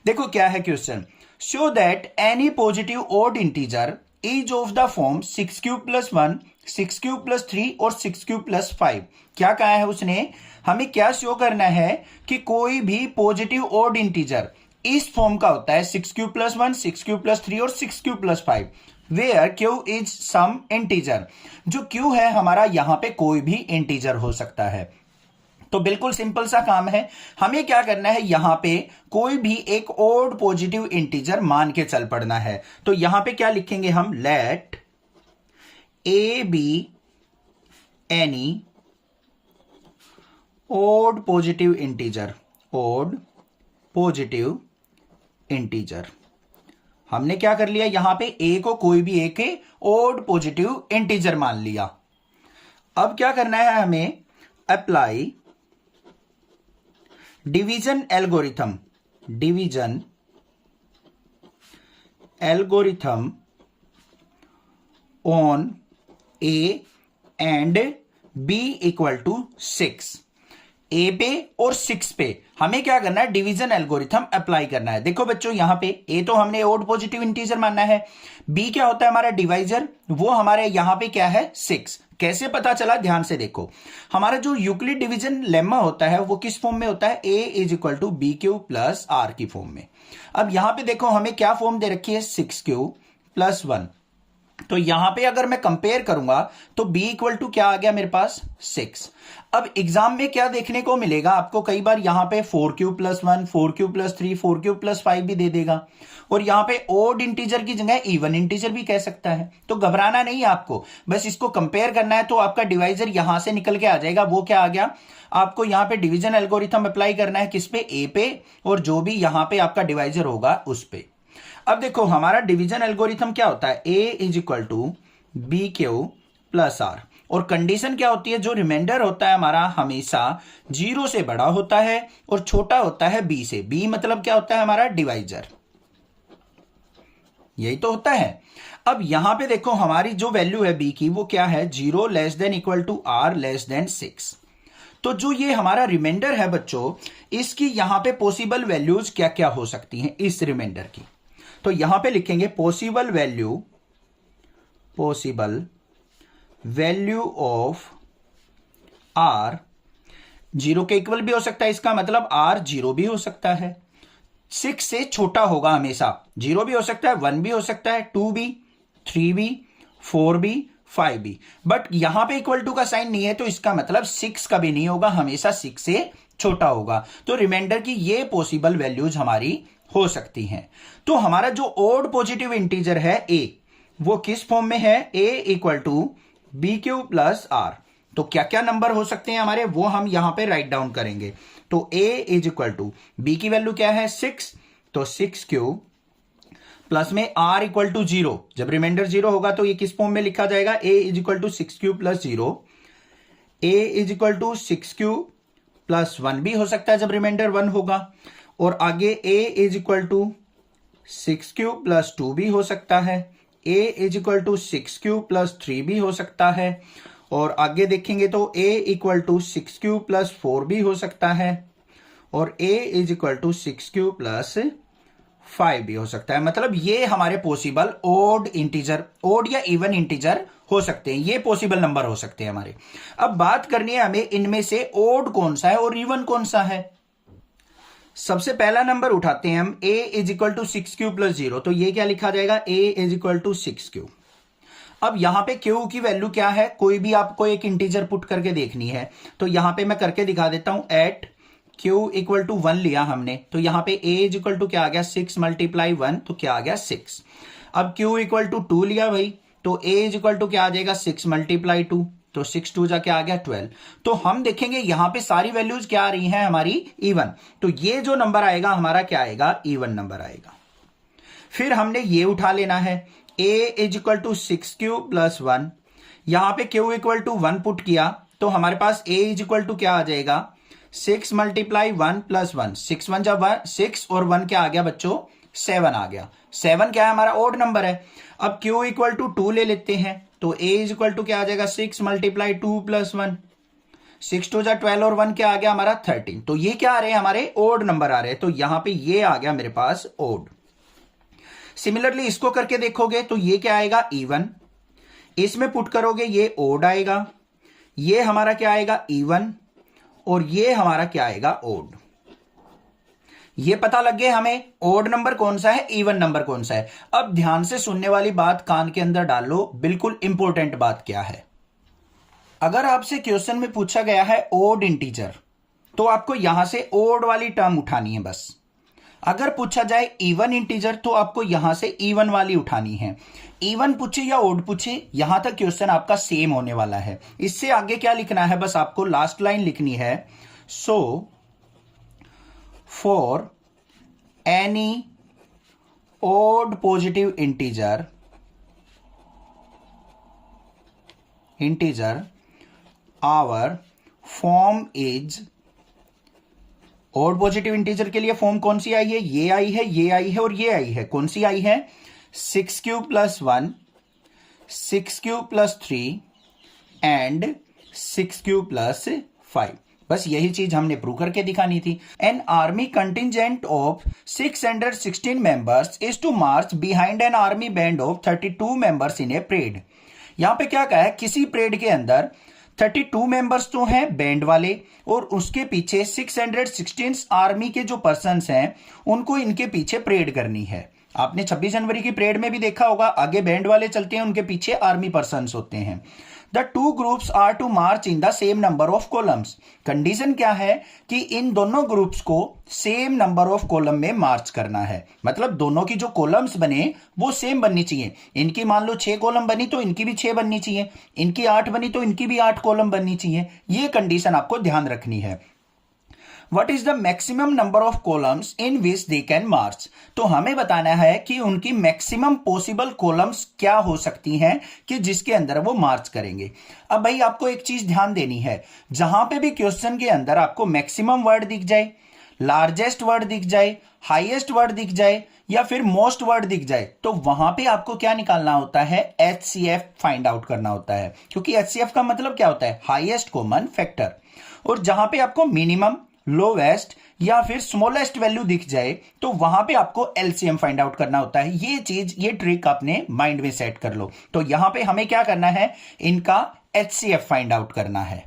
देखो क्या है question, show that any positive odd integer is of the form 6 cube + 1, 6 cube + 3 और 6 क्यूब + 5। क्या कहा है उसने, हमें क्या शो करना है कि कोई भी पॉजिटिव ऑड इंटीजर इस फॉर्म का होता है 6 क्यूब + 1, 6 क्यूब + 3 और 6 cube + 5, where Q is some integer. जो Q है हमारा यहां पे कोई भी इंटीजर हो सकता है। तो बिल्कुल सिंपल सा काम है, हमें क्या करना है, यहां पे कोई भी एक ऑड पॉजिटिव इंटीजर मान के चल पड़ना है। तो यहां पे क्या लिखेंगे हम, let A be any odd positive integer, odd positive integer. हमने क्या कर लिया, यहां पे A को कोई भी एक ऑड पॉजिटिव इंटीजर मान लिया। अब क्या करना है हमें, apply division algorithm, division algorithm on A and B equal to 6। A पे और 6 पे हमें क्या करना है, डिवीजन एल्गोरिथम अप्लाई करना है। देखो बच्चों यहां पे A तो हमने ऑड पॉजिटिव इंटीजर मानना है, B क्या होता है हमारा डिवाइजर, वो हमारे यहां पे क्या है 6। कैसे पता चला, ध्यान से देखो। हमारा जो यूक्लिड डिवीजन लेमा होता है वो किस फॉर्म में होता है, a is equal to b q plus r की फॉर्म में। अब यहां पे देखो हमें क्या फॉर्म दे रखी है, 6q प्लस 1। तो यहां पे अगर मैं कंपेयर करूंगा तो b इक्वल टू क्या आ गया मेरे पास, 6। अब एग्जाम में क्या देखने को मिलेगा आपको, कई बार यहां पे 4q plus 1, 4q plus 3, 4q plus 5 भी दे देगा, और यहां पे ओड इंटीजर की जगह इवन इंटीजर भी कह सकता है। तो घबराना नहीं है आपको, बस इसको कंपेयर करना है। तो आपका डिवाइजर यहां से निकल के आ जाएगा, वो क्या आ गया, आपको यहां पे डिवीजन एल्गोरिथम अप्लाई करना है किस पे, ए पे, और जो भी यहां पे आपका डिवाइजर होगा उस पे। अब देखो हमारा डिवीजन एल्गोरिथम क्या होता है, a is equal to b q plus r, और कंडीशन क्या होती है, जो रिमाइंडर होता है हमारा हमेशा 0 से बड़ा होता है और छोटा होता है b से। b मतलब क्या होता है, हमारा डिवाइजर, यही तो होता है। अब यहां पे देखो हमारी जो वैल्यू है b की वो क्या है, 0 less than equal to r less than 6। तो जो ये हमारा रिमाइंडर है बच्चों, इसकी यहां पे पॉसिबल वैल्यूज क्या क्या हो सकती हैं इस रिमाइंडर की। तो यहां पे लिखेंगे पॉसिबल वैल्यू ऑफ आर 0 के इक्वल भी हो सकता है, इसका मतलब r 0 भी हो सकता है, 6 से छोटा होगा हमेशा, 0 भी हो सकता है, 1 भी हो सकता है, 2 भी, 3 भी, 4 भी, 5 भी। बट यहां पे इक्वल टू का साइन नहीं है, तो इसका मतलब 6 का भी नहीं होगा, हमेशा 6 से छोटा होगा। तो रिमाइंडर की ये पॉसिबल वैल्यूज हमारी हो सकती हैं। तो हमारा जो ओड पॉजिटिव इंटीजर है a, वो किस फॉर्म में है, a equal to b q plus r. तो क्या क्या नंबर हो सकते हैं हमारे, वो हम यहां पे राइट डाउन करेंगे। तो a is equal to b की वैल्यू क्या है, 6, तो 6q प्लस में r इक्वल टू 0। जब रिमाइंडर 0 होगा तो ये किस फॉर्म में लिखा जाएगा, a is equal to 6q plus 0, a is equal to 6q plus 1 भी हो सकता है जब रिमाइंडर 1 होगा, और आगे a is equal to 6q plus 2 भी हो सकता है, a is equal to 6q plus 3 भी हो सकता है, और आगे देखेंगे तो a equal to 6q plus 4 भी हो सकता है, और a is equal to 6q plus 5 भी हो सकता है। मतलब ये हमारे पॉसिबल ओड इंटीजर, ओड या इवन इंटीजर हो सकते हैं, ये पॉसिबल नंबर हो सकते हैं हमारे। अब बात करनी है हमें इनमें से ओड कौन सा है और इवन कौन सा है। सबसे पहला नंबर उठाते हैं हम, a is equal to 6q plus 0। तो ये क्या लिखा जाएगा, a is equal to 6q। अब यहां पे q की वैल्यू क्या है, कोई भी आपको एक इंटीजर पुट करके देखनी है, तो यहां पे मैं करके दिखा देता हूं। एट q इक्वल टू 1 लिया हमने, तो यहां पे a इज इक्वल टू क्या आ गया, 6 मल्टीप्लाई 1, तो क्या आ गया 6। अब q इक्वल टू 2 लिया भाई, तो a इज इक्वल टू क्या आ जाएगा, 6 मल्टीप्लाई 2, तो 6 2 जा क्या आ गया 12। तो हम देखेंगे यहां पे सारी वैल्यूज क्या आ रही हैं हमारी, इवन। तो ये जो नंबर आएगा हमारा क्या आएगा, इवन नंबर आएगा। फिर हमने ये उठा लेना है, a is equal to 6q plus 1। यहां पे q इक्वल टू 1 पुट किया, तो हमारे पास a इज इक्वल टू क्या आ जाएगा, 6 मल्टीप्लाई 1 प्लस 1, 6 1 जा 6, और 1 क्या आ गया बच्चों, 7 आ गया। 7 क्या है, हमारा ओड नंबर है। अब q इक्वल टू 2 ले लेते हैं, तो a इज इक्वल टू क्या आ जाएगा, 6 मल्टीप्लाई 2 प्लस 1, 6 2 जा 12, और 1 क्या आ गया हमारा 13। तो ये क्या आ रहे हैं, हमारे ओड नंबर आ रहे हैं। तो यहां पे ये आ गया मेरे पास ओड। सिमिलरली इसको करके देखोगे तो ये क्या आएगा, इवन। इसमें पुट करोगे ये ओड आएगा, ये हमारा क्या आएगा, इवन, और ये हमारा क्या आएगा, ओड। ये पता लग गया हमें ओड नंबर कौन सा है, इवन नंबर कौन सा है। अब ध्यान से सुनने वाली बात कान के अंदर डाल लो, बिल्कुल इंपॉर्टेंट बात क्या है। अगर आपसे क्वेश्चन में पूछा गया है ओड इंटीजर, तो आपको यहां से ओड वाली टर्म उठानी है बस। अगर पूछा जाए इवन इंटीजर, तो आपको यहां से इवन वाली उठानी है। इवन पूछे या ओड पूछे, यहां तक क्वेश्चन आपका सेम होने वाला है। इससे आगे क्या लिखना है, बस आपको लास्ट लाइन लिखनी है, सो for any odd positive integer our form is, odd positive integer के लिए फॉर्म कौन सी आई है, ये आई है, ये आई है, और ये आई है। कौन सी आई है, 6q plus 1, 6q plus 3 and 6q plus 5। बस यही चीज हमने प्रूव करके दिखानी थी। An army contingent of 616 members is to march behind an army band of 32 members in a parade. यहां पे क्या कहा है, किसी परेड के अंदर 32 मेंबर्स तो हैं बैंड वाले, और उसके पीछे 616 आर्मी के जो पर्सन्स हैं उनको इनके पीछे परेड करनी है। आपने 26 जनवरी की परेड में भी देखा होगा, आगे बैंड वाले चलते हैं, उनके पीछे आर्मी पर्सन्स होते हैं। The two groups are to march in the same number of columns. Condition क्या है कि इन दोनों ग्रुप्स को सेम नंबर ऑफ कॉलम में मार्च करना है, मतलब दोनों की जो कॉलम्स बने वो सेम बननी चाहिए। इनकी मान लो 6 कॉलम बनी तो इनकी भी 6 बननी चाहिए, इनकी 8 बनी तो इनकी भी 8 कॉलम बननी चाहिए। ये कंडीशन आपको ध्यान रखनी है। What is the maximum number of columns in which they can march? तो हमें बताना है कि उनकी मैक्सिमम पॉसिबल कॉलम्स क्या हो सकती हैं कि जिसके अंदर वो मार्च करेंगे। अब भाई आपको एक चीज ध्यान देनी है, जहां पे भी क्वेश्चन के अंदर आपको मैक्सिमम वर्ड दिख जाए, लार्जेस्ट वर्ड दिख जाए, हाईएस्ट वर्ड दिख जाए या फिर मोस्ट वर्ड दिख जाए, तो वहां पे आपको क्या निकालना होता है, HCF फाइंड आउट करना होता है। क्योंकि HCF का मतलब क्या होता है, हाईएस्ट कॉमन फैक्टर। और जहां पे आपको मिनिमम, लोवेस्ट या फिर स्मॉलेस्ट वैल्यू दिख जाए तो वहां पे आपको एलसीएम फाइंड आउट करना होता है। ये ट्रिक अपने माइंड में सेट कर लो। तो यहां पे हमें क्या करना है, इनका HCF फाइंड आउट करना है।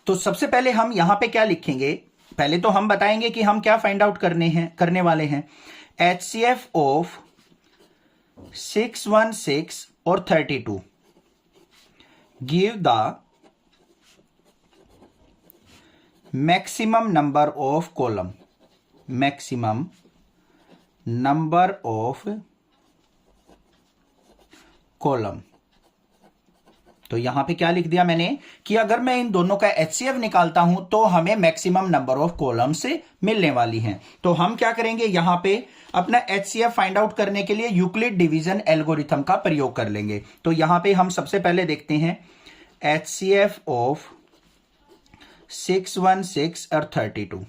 तो सबसे पहले हम यहां पे क्या लिखेंगे, पहले तो हम बताएंगे कि हम क्या फाइंड आउट करने वाले हैं। HCF ऑफ 616 और 32 give the maximum number of column, maximum number of column। तो यहां पे क्या लिख दिया मैंने कि अगर मैं इन दोनों का HCF निकालता हूं तो हमें मैक्सिमम नंबर ऑफ कॉलम से मिलने वाली हैं। तो हम क्या करेंगे, यहां पे अपना HCF फाइंड आउट करने के लिए यूक्लिड डिवीजन एल्गोरिथम का प्रयोग कर लेंगे। तो यहां पे हम सबसे पहले देखते हैं HCF ऑफ 616 और 32।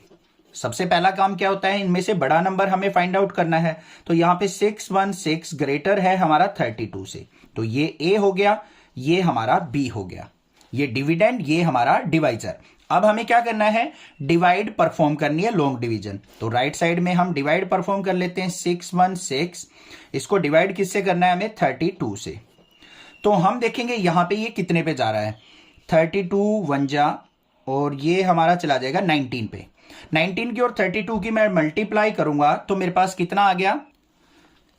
सबसे पहला काम क्या होता है, इनमें से बड़ा नंबर हमें फाइंड आउट करना है। तो यहां पे 616 ग्रेटर है हमारा 32 से, तो ये A हो गया, ये हमारा B हो गया, ये डिविडेंड, ये हमारा डिवाइजर। अब हमें क्या करना है, डिवाइड परफॉर्म करनी है, लॉन्ग डिवीजन। तो राइट साइड में हम डिवाइड परफॉर्म कर लेते हैं। 616 इसको डिवाइड किससे करना है, हमें 32 से। तो हम देखेंगे यहां पे ये कितने पे जा रहा है, 32 1 जा, और ये हमारा चला जाएगा 19 पे। 19 की और 32 की मैं मल्टीप्लाई करूंगा तो मेरे पास कितना आ गया,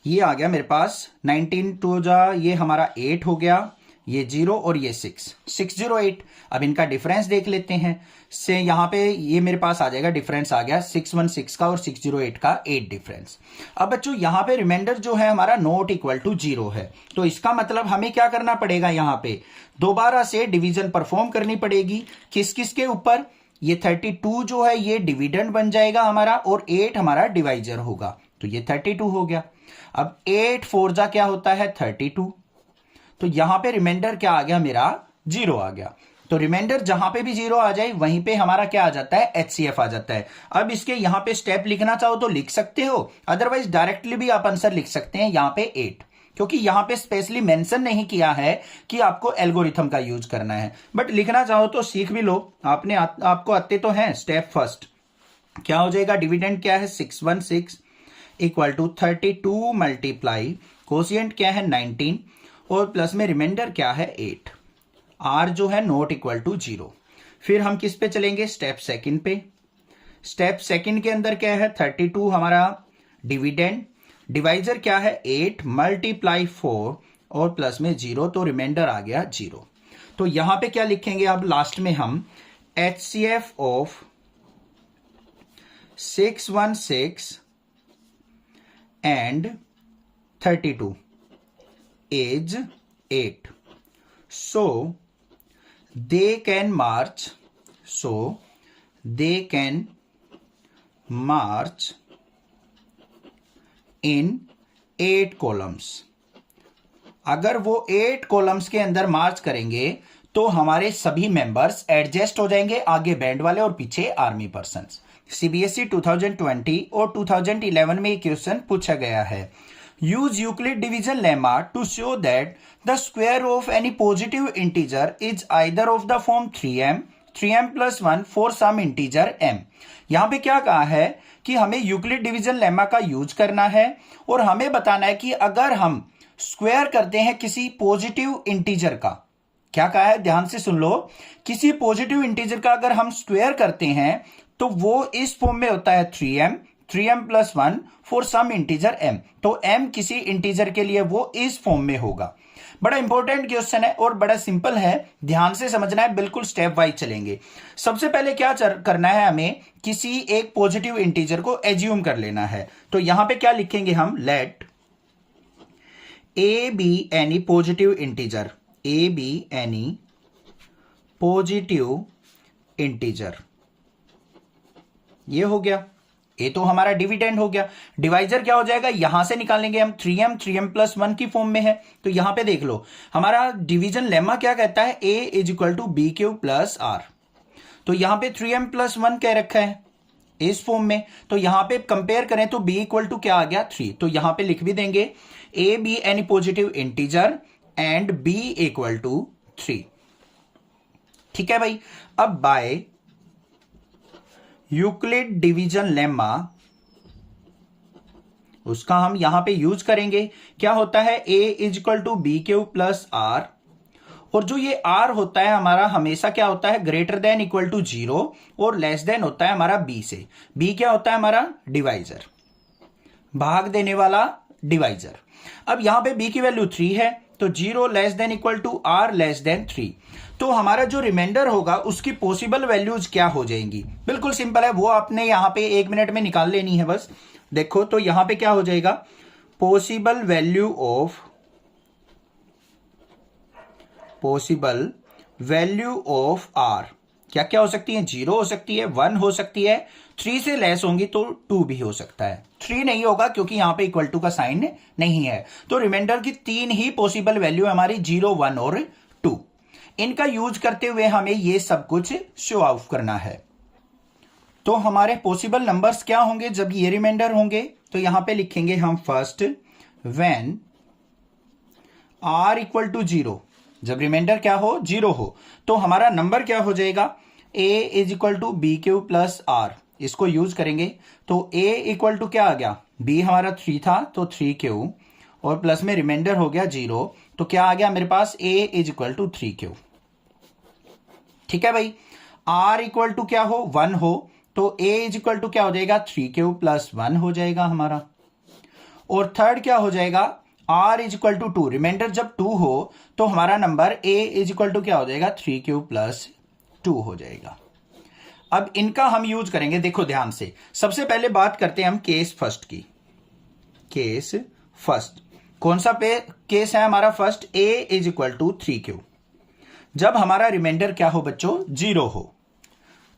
ये आ गया मेरे पास 19 2 जा, ये हमारा 8 हो गया, ये 0 और ये 608। अब इनका डिफरेंस देख लेते हैं से, यहां पे ये मेरे पास आ जाएगा, डिफरेंस आ गया 616 का और 608 का 8 डिफरेंस। अब बच्चों यहां पे रिमाइंडर जो है हमारा नॉट इक्वल टू 0 है, तो इसका मतलब हमें क्या करना पड़ेगा, यहां पे दोबारा से डिवीजन परफॉर्म करनी पड़ेगी। किस किस के ऊपर, ये 32 जो है ये डिविडेंड बन जाएगा हमारा, और 8 हमारा डिवाइजर होगा, तो ये 32 हो गया। अब 8 4 जा क्या होता है 32, तो यहां पे रिमाइंडर क्या आ गया मेरा, 0 आ गया। तो रिमाइंडर जहां पे भी 0 आ जाए वहीं पे हमारा क्या आ जाता है, HCF आ जाता है। अब इसके यहां पे स्टेप लिखना चाहो तो लिख सकते हो, अदरवाइज डायरेक्टली भी आप आंसर लिख सकते हैं यहां पे 8, क्योंकि यहां पे स्पेशली मेंशन नहीं किया है कि आपको एल्गोरिथम का यूज करना है। बट लिखना चाहो तो सीख भी लो, आपको आते तो हैं। स्टेप फर्स्ट क्या हो जाएगा, डिविडेंड क्या है 616 इक्वल टू 32 मल्टीप्लाई कोशिएंट क्या है 19 और प्लस में रिमाइंडर क्या है 8। R जो है नॉट इक्वल टू 0। फिर हम किस पे चलेंगे, स्टेप सेकंड पे। स्टेप सेकंड के अंदर क्या है 32 हमारा डिविडेंड, डिवाइजर क्या है 8 मल्टीप्लाई 4 और प्लस में 0, तो रिमाइंडर आ गया 0। तो यहां पे क्या लिखेंगे, अब लास्ट में हम HCF of 616 and 32 is 8, so they can march in 8 columns। अगर वो 8 कॉलम्स के अंदर मार्च करेंगे तो हमारे सभी मेंबर्स एडजस्ट हो जाएंगे, आगे बैंड वाले और पीछे आर्मी पर्सन्स। CBSE 2020 और 2011 में ये क्वेश्चन पूछा गया है। Use Euclid division lemma to show that the square of any positive integer is either of the form 3m plus 1 for some integer m। यहां पे क्या कहा है कि हमें यूक्लिड डिवीजन लेमा का यूज करना है और हमें बताना है कि अगर हम स्क्वायर करते हैं किसी पॉजिटिव इंटीजर का, क्या कहा है ध्यान से सुन लो, किसी पॉजिटिव इंटीजर का अगर हम स्क्वायर करते हैं तो वो इस फॉर्म में होता है 3m plus 1 for some integer m। तो m किसी इंटीजर के लिए वो इस फॉर्म में होगा। बड़ा इंपॉर्टेंट क्वेश्चन है और बड़ा सिंपल है, ध्यान से समझना है, बिल्कुल स्टेप वाइज चलेंगे। सबसे पहले क्या करना है, हमें किसी एक पॉजिटिव इंटीजर को एज्यूम कर लेना है। तो यहां पे क्या लिखेंगे हम, let a be any positive integer, a be any positive integer, ये हो गया, ये तो हमारा डिविडेंड हो गया। डिवाइजर क्या हो जाएगा, यहां से निकालेंगे हम 3m प्लस 1 की फॉर्म में है। तो यहां पे देख लो हमारा डिवीजन लेमा क्या कहता है, a is equal to b q plus r. तो यहां पे 3m प्लस 1 कह रखा है इस फॉर्म में। तो यहां पे कंपेयर करें तो b इक्वल टू क्या आ गया, 3। तो यहां पे लिख भी देंगे a be any positive integer and b equal to 3। ठीक है भाई। अब बाय यूक्लिड डिवीजन लेमा उसका हम यहां पे यूज करेंगे। क्या होता है, a is equal to b q plus r, और जो ये r होता है हमारा हमेशा क्या होता है, ग्रेटर देन इक्वल टू 0 और लेस देन होता है हमारा b से। b क्या होता है हमारा डिवाइजर, भाग देने वाला डिवाइजर। अब यहां पे b की वैल्यू 3 है, तो 0 less than equal to r less than 3। तो हमारा जो रिमाइंडर होगा उसकी पॉसिबल वैल्यूज क्या हो जाएंगी, बिल्कुल सिंपल है, वो आपने यहां पे 1 मिनट में निकाल लेनी है बस। देखो तो यहां पे क्या हो जाएगा, पॉसिबल वैल्यू ऑफ r क्या क्या हो सकती है, 0 हो सकती है, 1 हो सकती है, 3 से लेस होंगी तो 2 भी हो सकता है। 3 नहीं होगा क्योंकि यहां पे इक्वल टू का साइन नहीं है। तो रिमाइंडर की 3 ही पॉसिबल वैल्यू हमारी 0, 1 और 2। इनका यूज करते हुए हमें ये सब कुछ शो ऑफ करना है। तो हमारे पॉसिबल नंबर्स क्या होंगे जब ये रिमाइंडर होंगे, तो यहां पे लिखेंगे हम first when r equal to 0, जब रिमाइंडर क्या हो, 0 हो, तो हमारा नंबर क्या हो जाएगा, a is equal to b q plus r. इसको यूज करेंगे तो a इक्वल टू क्या आ गया, b हमारा 3 था तो 3q और प्लस में रिमाइंडर हो गया 0, तो क्या आ गया मेरे पास, a is equal to 3q। ठीक है भाई। r इक्वल टू क्या हो, 1 हो, तो a इज इक्वल टू क्या हो जाएगा, 3q प्लस 1 हो जाएगा हमारा। और थर्ड क्या हो जाएगा, r is equal to 2, remainder जब 2 हो तो हमारा number a is equal to क्या हो जाएगा, 3q प्लस 2 हो जाएगा। अब इनका हम यूज करेंगे, देखो ध्यान से। सबसे पहले बात करते हैं हम केस फर्स्ट की। केस फर्स्ट कौन सा केस है हमारा, first, a is equal to 3q। जब हमारा रिमाइंडर क्या हो बच्चों, 0 हो,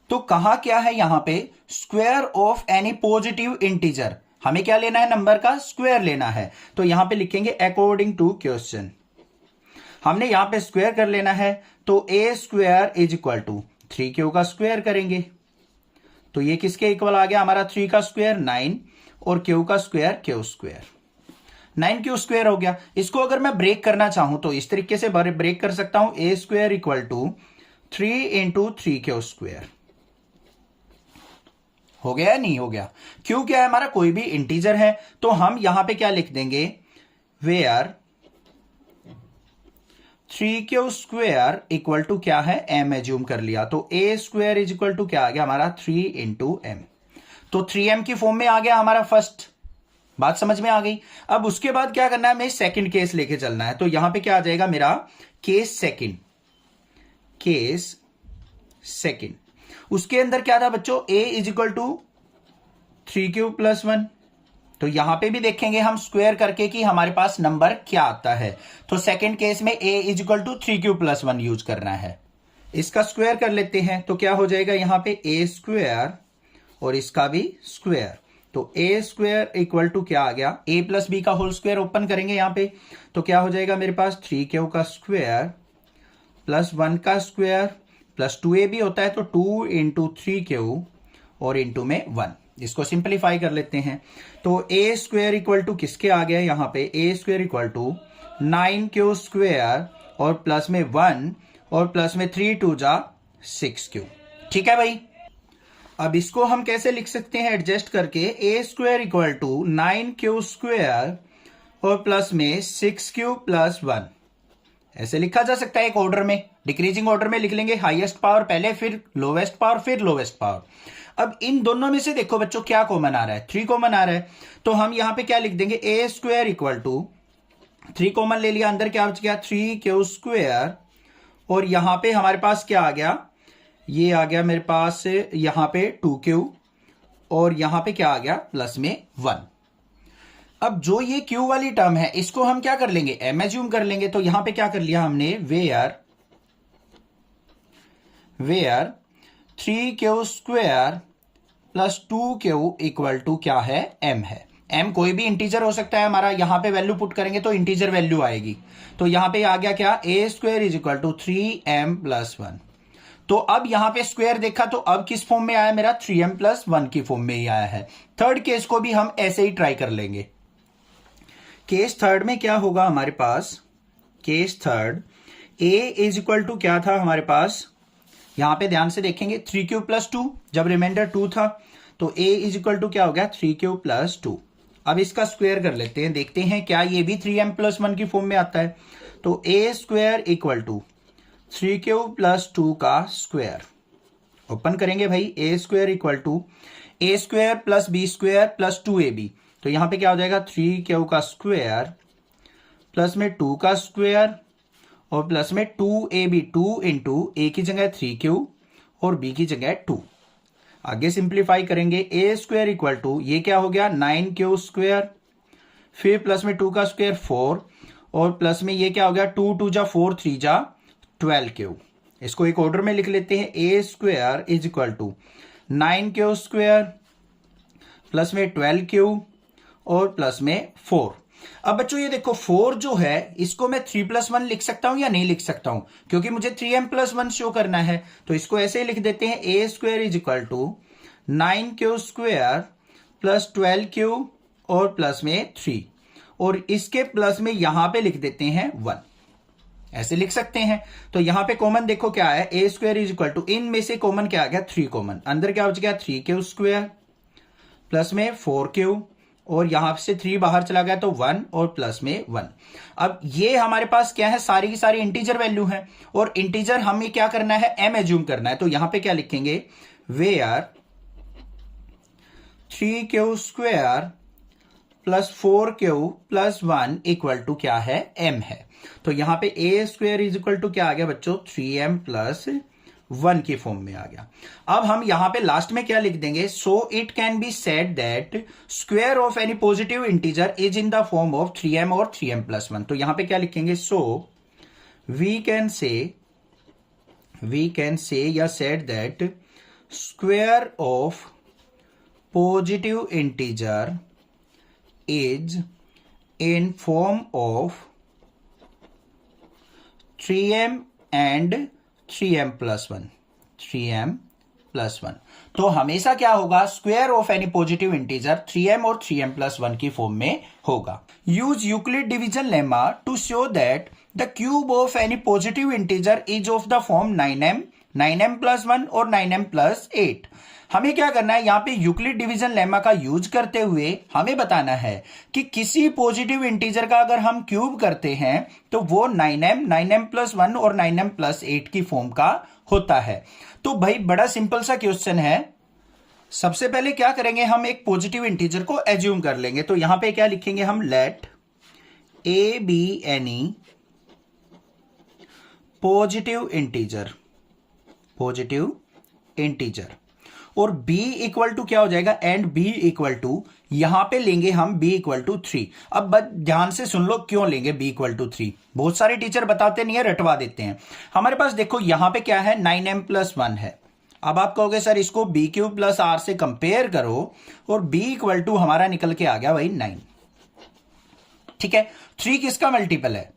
तो कहा क्या है यहां पे, square of any positive integer. हमें क्या लेना है, नंबर का स्क्वायर लेना है। तो यहां पे लिखेंगे अकॉर्डिंग टू क्वेश्चन, हमने यहां पे स्क्वायर कर लेना है। तो a square is equal to 3q का स्क्वायर करेंगे, तो ये किसके इक्वल आ गया हमारा, 3 का स्क्वायर 9 और q का square q square, 9q square हो गया। इसको अगर मैं ब्रेक करना चाहूं तो इस तरीके से ब्रेक कर सकता हूं, a square equal to 3 into 3q square. हो गया नहीं हो गया, क्यों क्या है हमारा, कोई भी इंटीजर है। तो हम यहां पे क्या लिख देंगे, where 3q square equal to क्या है, m एज्यूम कर लिया, तो a square is equal to क्या आ गया हमारा, 3 इंटू m। तो 3m की फॉर्म में आ गया हमारा फर्स्ट, बात समझ में आ गई। अब उसके बाद क्या करना है, हमें सेकंड केस लेके चलना है। तो यहां पे क्या आ जाएगा मेरा, केस सेकंड। केस सेकंड उसके अंदर क्या था बच्चों, a is equal to 3q plus 1। तो यहां पे भी देखेंगे हम स्क्वायर करके कि हमारे पास नंबर क्या आता है। तो सेकंड केस में a is equal to 3q plus 1 use करना है। इसका स्क्वायर कर लेते हैं, तो क्या हो जाएगा यहां पे a स्क्वायर और इसका भी स्क्वायर। तो a स्क्वायर इक्वल टू क्या आ गया, a प्लस b का होल स्क्वायर ओपन करेंगे यहां पे, तो क्या हो जाएगा मेरे पास 3q का स्क्वायर प्लस 1 का स्क्वायर प्लस 2a भी होता है, तो 2 इंटू 3q और इंटू में 1। इसको सिंप्लीफाई कर लेते हैं। तो a स्क्वायर इक्वल टू किसके आ गया, यहां पे a square equal to 9q square और प्लस में 1 और प्लस में 3 2 जा 6q। ठीक है भाई। अब इसको हम कैसे लिख सकते हैं, एडजस्ट करके, a square equal to 9q square और प्लस में 6 प्लस 1। ऐसे लिखा जा सकता है एक ऑर्डर में, डिक्रीजिंग ऑर्डर में लिख लेंगे, हाईएस्ट पावर पहले, फिर लोवेस्ट पावर, फिर लोवेस्ट पावर। अब इन दोनों में से देखो बच्चों क्या कॉमन आ रहा है, 3 कॉमन आ रहा है, तो हम यहां पे क्या लिख देंगे, ए स्क्वायर इक्वल टू 3 कॉमन ले लिया, अंदर क्या बच गया 3q स्क्वायर, और यहां पे हमारे पास क्या आ गया, ये आ गया मेरे पास यहां पे 2q, और यहां पे क्या आ गया प्लस में 1। अब जो ये q वाली टर्म है इसको हम क्या कर लेंगे, m एज्यूम कर लेंगे। तो यहां पे क्या कर लिया हमने, where 3q square plus 2q equal to क्या है, m है। m कोई भी इंटीजर हो सकता है हमारा, यहां पे वैल्यू पुट करेंगे तो इंटीजर वैल्यू आएगी। तो यहां पे आ गया क्या, a square is equal to 3m plus 1। तो अब यहां पे स्क्वायर देखा तो अब किस फॉर्म में आया मेरा, 3m प्लस 1 की फॉर्म में ही आया है। थर्ड केस को भी हम ऐसे ही ट्राई कर लेंगे। केस थर्ड में क्या होगा हमारे पास, case third a is equal to क्या था हमारे पास, यहां पे ध्यान से देखेंगे 3q प्लस 2, जब रिमाइंडर 2 था तो a इज इक्वल टू क्या हो गया 3q प्लस 2। अब इसका स्क्वायर कर लेते हैं, देखते हैं क्या ये भी 3m प्लस 1 की फॉर्म में आता है। तो a square equal to 3q plus 2 का स्क्वायर, ओपन करेंगे भाई, a square equal to a square plus b square plus 2ab। तो यहां पे क्या हो जाएगा 3q का स्क्वायर प्लस में 2 का स्क्वायर और प्लस में 2ab, 2 इंटू a की जगह 3q और b की जगह 2। आगे सिंप्लीफाई करेंगे, a स्क्वायर इक्वल टू ये क्या हो गया 9q स्क्वायर, फिर प्लस में 2 का स्क्वायर 4 और प्लस में ये क्या हो गया 2 2 जा 4 3 जा 12q। इसको एक ऑर्डर में लिख लेते हैं, a square is equal to 9q square plus में 12q और प्लस में 4। अब बच्चों ये देखो 4 जो है इसको मैं 3 प्लस 1 लिख सकता हूं या नहीं लिख सकता हूं, क्योंकि मुझे 3m प्लस 1 शो करना है। तो इसको ऐसे ही लिख देते हैं, a square is equal to 9q square plus 12q और प्लस में 3, और इसके प्लस में यहां पे लिख देते हैं 1, ऐसे लिख सकते हैं। तो यहां पे कॉमन देखो क्या है, a square is equal to, इनमें से कॉमन क्या आ गया 3 कॉमन, अंदर क्या बच गया 3q स्क्वायर प्लस में 4q और यहां से 3 बाहर चला गया तो 1 और प्लस में 1। अब ये हमारे पास क्या है, सारी की सारी इंटीजर वैल्यू है, और इंटीजर हमें क्या करना है, m एज्यूम करना है। तो यहां पे क्या लिखेंगे, where 3q square plus 4q plus 1 equal to क्या है, m है। तो यहां पे a square is equal to क्या आ गया बच्चों 3m प्लस 1 की फॉर्म में आ गया। अब हम यहां पे लास्ट में क्या लिख देंगे, so it can be said that square of any positive integer is in the form of 3m और 3m प्लस 1। तो यहां पे क्या लिखेंगे, सो वी कैन से या said that square of positive integer is in form of 3m and 3m plus 1, 3m plus 1। तो हमेशा क्या होगा, square of any positive integer 3m और 3m प्लस 1 की फॉर्म में होगा। Use Euclid division lemma to show that the cube of any positive integer is of the form 9m, 9m plus 1 और 9m plus 8। हमें क्या करना है, यहां पे यूक्लिड डिवीजन लेमा का यूज करते हुए हमें बताना है कि किसी पॉजिटिव इंटीजर का अगर हम क्यूब करते हैं तो वो 9m, 9m प्लस 1 और 9m प्लस 8 की फॉर्म का होता है। तो भाई बड़ा सिंपल सा क्वेश्चन है। सबसे पहले क्या करेंगे, हम एक पॉजिटिव इंटीजर को एज्यूम कर लेंगे। तो यहां पे क्या लिखेंगे हम, let a be any positive integer और b इक्वल टू क्या हो जाएगा, एंड b इक्वल टू यहां पे लेंगे हम b इक्वल टू 3। अब ध्यान से सुन लो क्यों लेंगे b इक्वल टू 3, बहुत सारे टीचर बताते नहीं है, रटवा देते हैं। हमारे पास देखो यहां पे क्या है 9m प्लस 1 है। अब आप कहोगे सर इसको b क्यूब प्लस r से कंपेयर करो, और b इक्वल टू हमारा निकल के आ गया भाई 9। ठीक है, 3 किसका मल्टीपल है,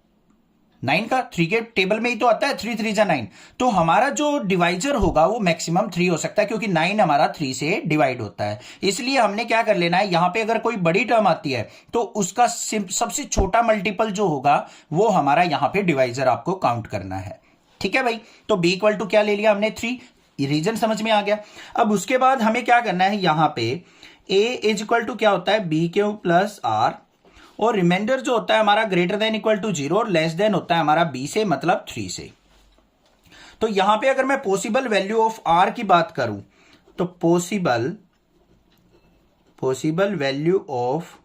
9 का। 3 के टेबल में ही तो आता है 3 3 जा 9। तो हमारा जो डिवाइजर होगा वो मैक्सिमम 3 हो सकता है, क्योंकि 9 हमारा 3 से डिवाइड होता है। इसलिए हमने क्या कर लेना है, यहां पे अगर कोई बड़ी टर्म आती है तो उसका सबसे छोटा मल्टीपल जो होगा वो हमारा यहां पे डिवाइजर आपको काउंट करना है। ठीक है भाई, तो b इक्वल टू क्या ले लिया हमने 3, रीजन समझ में आ गया। अब उसके बाद हमें क्या करना है, यहां पे a इज इक्वल टू क्या होता है b क्यूब प्लस r और रिमाइंडर जो होता है हमारा ग्रेटर देन इक्वल टू 0 और लेस देन होता है हमारा b से मतलब 3 से। तो यहां पे अगर मैं पॉसिबल वैल्यू ऑफ r की बात करूं तो पॉसिबल वैल्यू ऑफ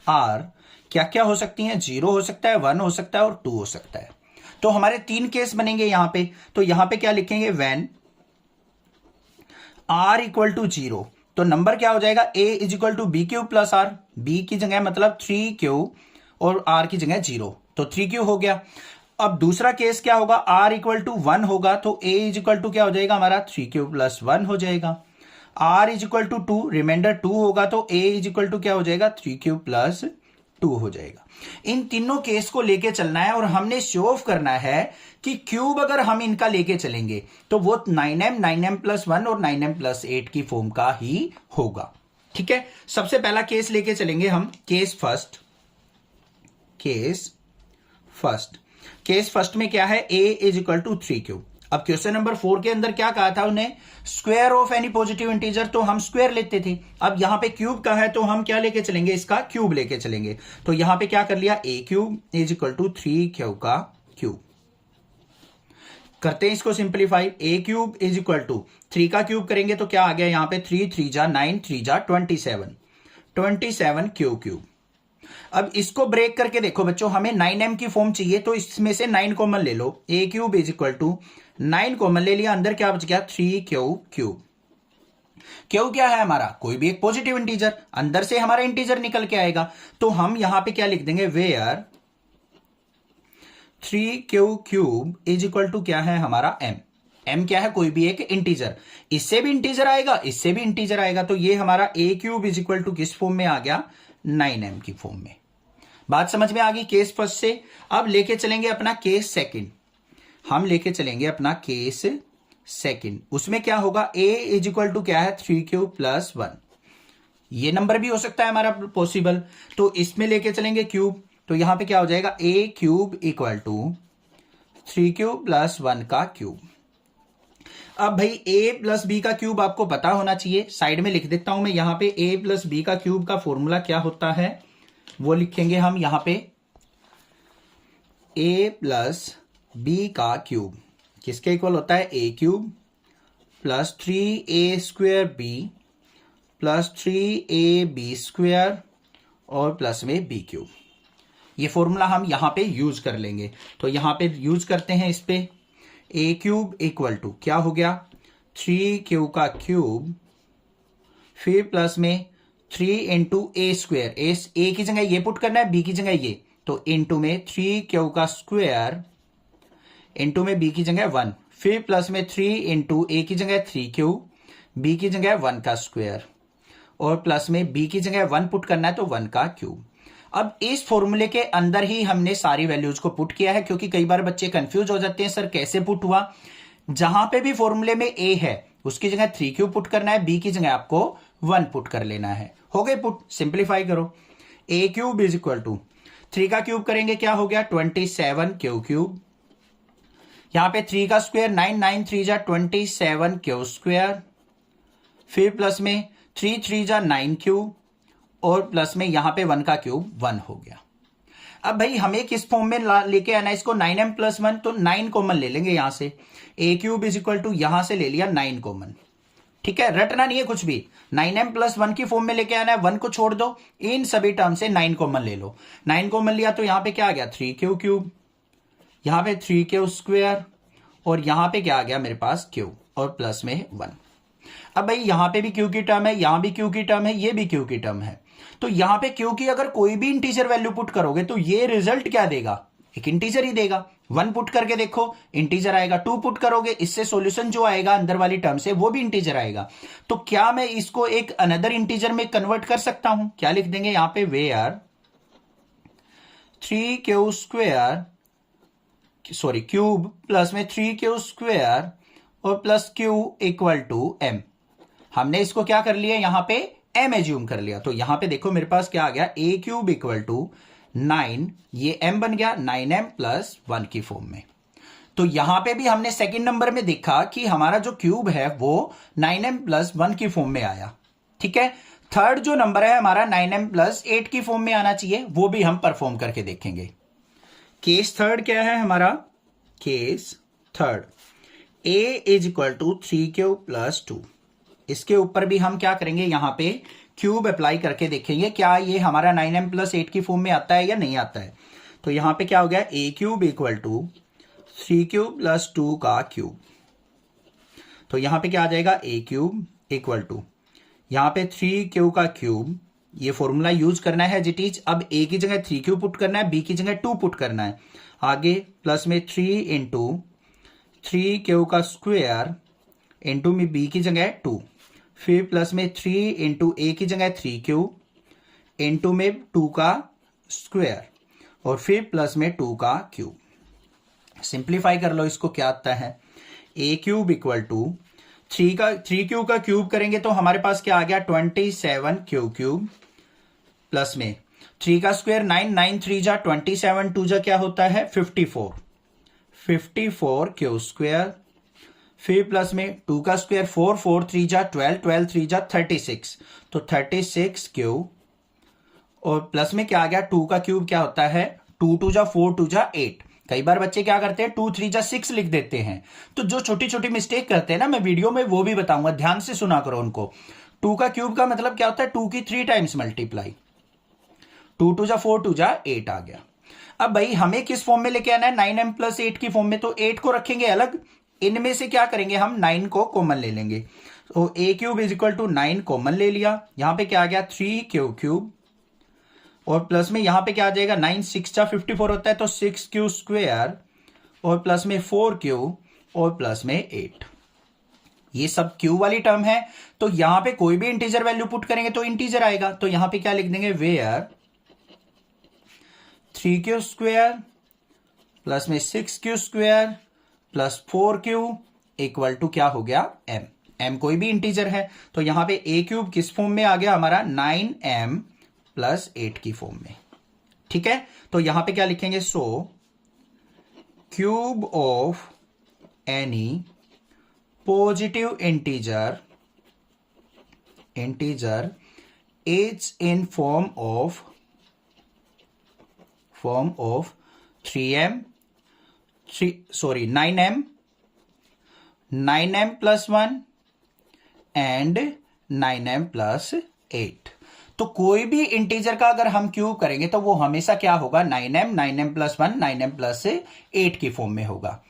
r क्या क्या हो सकती हैं? 0 हो सकता है, 1 हो सकता है और 2 हो सकता है। तो हमारे 3 केस बनेंगे यहां पे। तो यहां पे क्या लिखेंगे? व्हेन r इक्वल टू 0, तो नंबर क्या हो जाएगा? a is equal to b cube plus r, b की जगह मतलब 3q और r की जगह 0, तो 3q हो गया। अब दूसरा केस क्या होगा? r इक्वल टू 1 होगा तो a इज इक्वल टू क्या हो जाएगा हमारा? 3q प्लस 1 हो जाएगा। r is equal to 2, remainder 2 होगा तो a इज इक्वल टू क्या हो जाएगा? 3q प्लस 2 हो जाएगा। इन तीनों केस को लेके चलना है और हमने शो ऑफ करना है कि क्यूब अगर हम इनका लेके चलेंगे तो वो 9m प्लस 1 और 9m प्लस 8 की फॉर्म का ही होगा। ठीक है, सबसे पहला केस लेके चलेंगे हम, केस फर्स्ट में क्या है? a is equal to 3q। अब क्वेश्चन नंबर 4 के अंदर क्या कहा था उन्हें? Square of any positive integer, तो हम स्क्वायर लेते थे। अब यहां पे क्यूब का है तो हम क्या लेके चलेंगे? इसका क्यूब लेके चलेंगे। तो यहां पे क्या कर लिया? a cube is equal to 3q का क्यूब। करते हैं इसको simplify. a cube is equal to 3 का क्यूब करेंगे तो क्या आ गया यहां पे? 3 3 जा 9, 3 जा 27 क्यूब। अब इसको ब्रेक करके देखो बच्चों, हमें 9m की फॉर्म चाहिए तो इसमें से 9 कॉमन ले लो। a cube is equal to 9 common ले लिया, अंदर क्या बच गया? 3q cube. क्यू क्या है हमारा? कोई भी एक पॉजिटिव इंटीजर, अंदर से हमारा इंटीजर निकल के आएगा। तो हम यहां पे क्या लिख देंगे? Where 3q cube is equal to क्या है हमारा? m क्या है? कोई भी एक इंटीजर, इससे भी इंटीजर आएगा, इससे भी इंटीजर आएगा। तो ये हमारा a cube is equal to किस फॉर्म में आ गया? 9m की फॉर्म में। बात समझ में आ गई केस फर्स्ट से। अब लेके चलेंगे अपना केस सेकंड। हम लेके चलेंगे अपना केस सेकंड। उसमें क्या होगा? a इज इक्वल टू क्या है? 3q plus 1। ये नंबर भी हो सकता है हमारा पॉसिबल, तो इसमें लेके चलेंगे क्यूब। तो यहां पे क्या हो जाएगा? a cube equal to 3q plus 1 का क्यूब। अब भाई a प्लस बी का क्यूब आपको पता होना चाहिए, साइड में लिख देता हूं मैं। यहां पे a प्लस बी का क्यूब का फॉर्मूला क्या होता है वो लिखेंगे हम यहां पे। a प्लस बी का क्यूब किसके इक्वल होता है? a cube plus 3a square b plus 3ab square और प्लस में b क्यूब। ये फॉर्मूला हम यहां पे यूज कर लेंगे। तो यहां पे यूज करते हैं इस पे। a क्यूब इक्वल टू क्या हो गया? 3q का क्यूब, फिर प्लस में 3 इंटू a स्क्वायर, a की जगह ये पुट करना है, b की जगह ये, तो इंटू में 3q का स्क्वायर इंटू में b की जगह 1, फिर प्लस में 3 इंटू a की जगह 3q, b की जगह 1 का स्क्वायर और प्लस में b की जगह 1 पुट करना है तो 1 का क्यूब। अब इस फॉर्मूले के अंदर ही हमने सारी वैल्यूज को पुट किया है, क्योंकि कई बार बच्चे कंफ्यूज हो जाते हैं सर कैसे पुट हुआ। जहां पे भी फॉर्मूले में a है उसकी जगह 3q पुट करना है, b की जगह आपको 1 पुट कर लेना है। हो गए पुट, सिंप्लीफाई करो। a cube is equal to 3 का क्यूब करेंगे क्या हो गया? 27 क्यूब। यहां पे 3 का स्क्वायर 9, 9 3 जा 27 क्यू स्क्वायर, फिर प्लस में 3 3 जा 9 क्यूब और प्लस में यहां पे 1 का क्यूब 1 हो गया। अब भाई हमें किस फॉर्म में लेके आना है इसको? 9m प्लस 1, तो 9 कॉमन ले लेंगे यहां से। a cube is equal to यहां से ले लिया 9 कॉमन। ठीक है, रटना नहीं है कुछ भी, 9m प्लस 1 की फॉर्म में लेके आना है। 1 को छोड़ दो, इन सभी टर्म से 9 कॉमन ले लो। 9 कॉमन लिया तो यहां पे क्या आ गया? 3q क्यूब, यहां पे 3q स्क्वायर और यहां पे क्या आ गया मेरे पास? q और प्लस में 1। अब भाई यहां पे भी q की टर्म है, यहां भी q की टर्म है, ये भी q की टर्म है। तो यहां पे q की अगर कोई भी इंटीजर वैल्यू पुट करोगे तो ये रिजल्ट क्या देगा? एक इंटीजर ही देगा। 1 पुट करके देखो, इंटीजर आएगा। 2 पुट करोगे, इससे सॉल्यूशन जो आएगा अंदर वाली टर्म से वो भी इंटीजर आएगा। तो क्या मैं इसको एक अनदर इंटीजर में कन्वर्ट कर सकता हूं? क्या लिख देंगे यहां पे? Where 3q square sorry cube plus में 3q स्क्वायर और plus q equal to m। हमने इसको क्या कर लिया? यहां पे m एज्यूम कर लिया। तो यहां पे देखो मेरे पास क्या आ गया? a क्यूब इक्वल टू 9, ये m बन गया 9m प्लस 1 की फॉर्म में। तो यहां पे भी हमने सेकंड नंबर में देखा कि हमारा जो क्यूब है वो 9m प्लस 1 की फॉर्म में आया। ठीक है, थर्ड जो नंबर है हमारा 9m प्लस 8 की फॉर्म में आना चाहिए, वो भी हम परफॉर्म करके देखेंगे। केस थर्ड क्या है हमारा? Case third a is equal to 3 plus 2। इसके ऊपर भी हम क्या करेंगे, यहां पे क्यूब अप्लाई करके देखेंगे क्या ये हमारा 9m प्लस 8 की फॉर्म में आता है या नहीं आता है। तो यहां पे क्या हो गया, a cube equal to 3 plus 2 का क्यूब। तो यहां पे क्या आ जाएगा, a क्यूब इक्वल टू यहां पे 3 का क्यूब, ये फॉर्मूला यूज करना है जिट इज। अब a की जगह 3 पुट करना है, b की जगह 2 पुट करना है। आगे प्लस में 3 इंटू 3 का स्क्वायर इंटू में b की जगह 2, फिर प्लस में 3 इंटू a की जगह 3 इंटू में 2 का स्क्वायर और फिर प्लस में 2 का क्यूब। सिंप्लीफाई कर लो इसको, क्या आता है, a क्यूब इक्वल टू 3 का क्यूब करेंगे तो हमारे पास क्या आ गया 27 क्यूब प्लस में 3 का स्क्वायर 9 3 जा 27 2 जा क्या होता है 54 क्यू स्क्वायर, फिर प्लस में 2 का स्क्वायर 4 3 जा 12 3 जा 36, तो 36 क्यूब और प्लस में क्या आ गया 2 का क्यूब क्या होता है 2 2 जा 4 2 जा 8। कई बार बच्चे क्या करते हैं 2 3 जा 6 लिख देते हैं, तो जो छोटी छोटी मिस्टेक करते हैं ना, मैं वीडियो में वो भी बताऊंगा, ध्यान से सुना करो उनको। 2 का क्यूब का मतलब क्या होता है 2 की 3 टाइम्स मल्टीप्लाई, 2 2 जा 4 2 जा 8 आ गया। अब भाई हमें किस फॉर्म में लेके आना है 9m प्लस 8 की फॉर्म में, तो 8 को रखेंगे अलग, इनमें से क्या करेंगे हम 9 को कॉमन ले लेंगे। तो a cube is equal to 9 common ले लिया, यहां पे क्या आ गया 3 क्यूब और प्लस में यहां पे क्या आ जाएगा 9 6 जा 54 होता है, तो 6 क्यू स्क्वायर और प्लस में 4 क्यू और प्लस में 8। ये सब क्यू वाली टर्म है, तो यहां पे कोई भी इंटीजर वैल्यू पुट करेंगे तो इंटीजर आएगा। तो यहां पे क्या लिख देंगे, वेयर 3 स्क्वायर प्लस में 6 स्क्वायर प्लस 4 इक्वल टू क्या हो गया m कोई भी इंटीजर है। तो यहां पे a क्यूब किस फॉर्म में आ गया हमारा 9m प्लस 8 की फॉर्म में। ठीक है, तो यहां पे क्या लिखेंगे, सो cube of any positive integer is in form of 9m plus 1 and 9m plus 8। तो कोई भी इंटीजर का अगर हम क्यूब करेंगे तो वो हमेशा क्या होगा 9m प्लस 1 9m प्लस 8 की फॉर्म में होगा।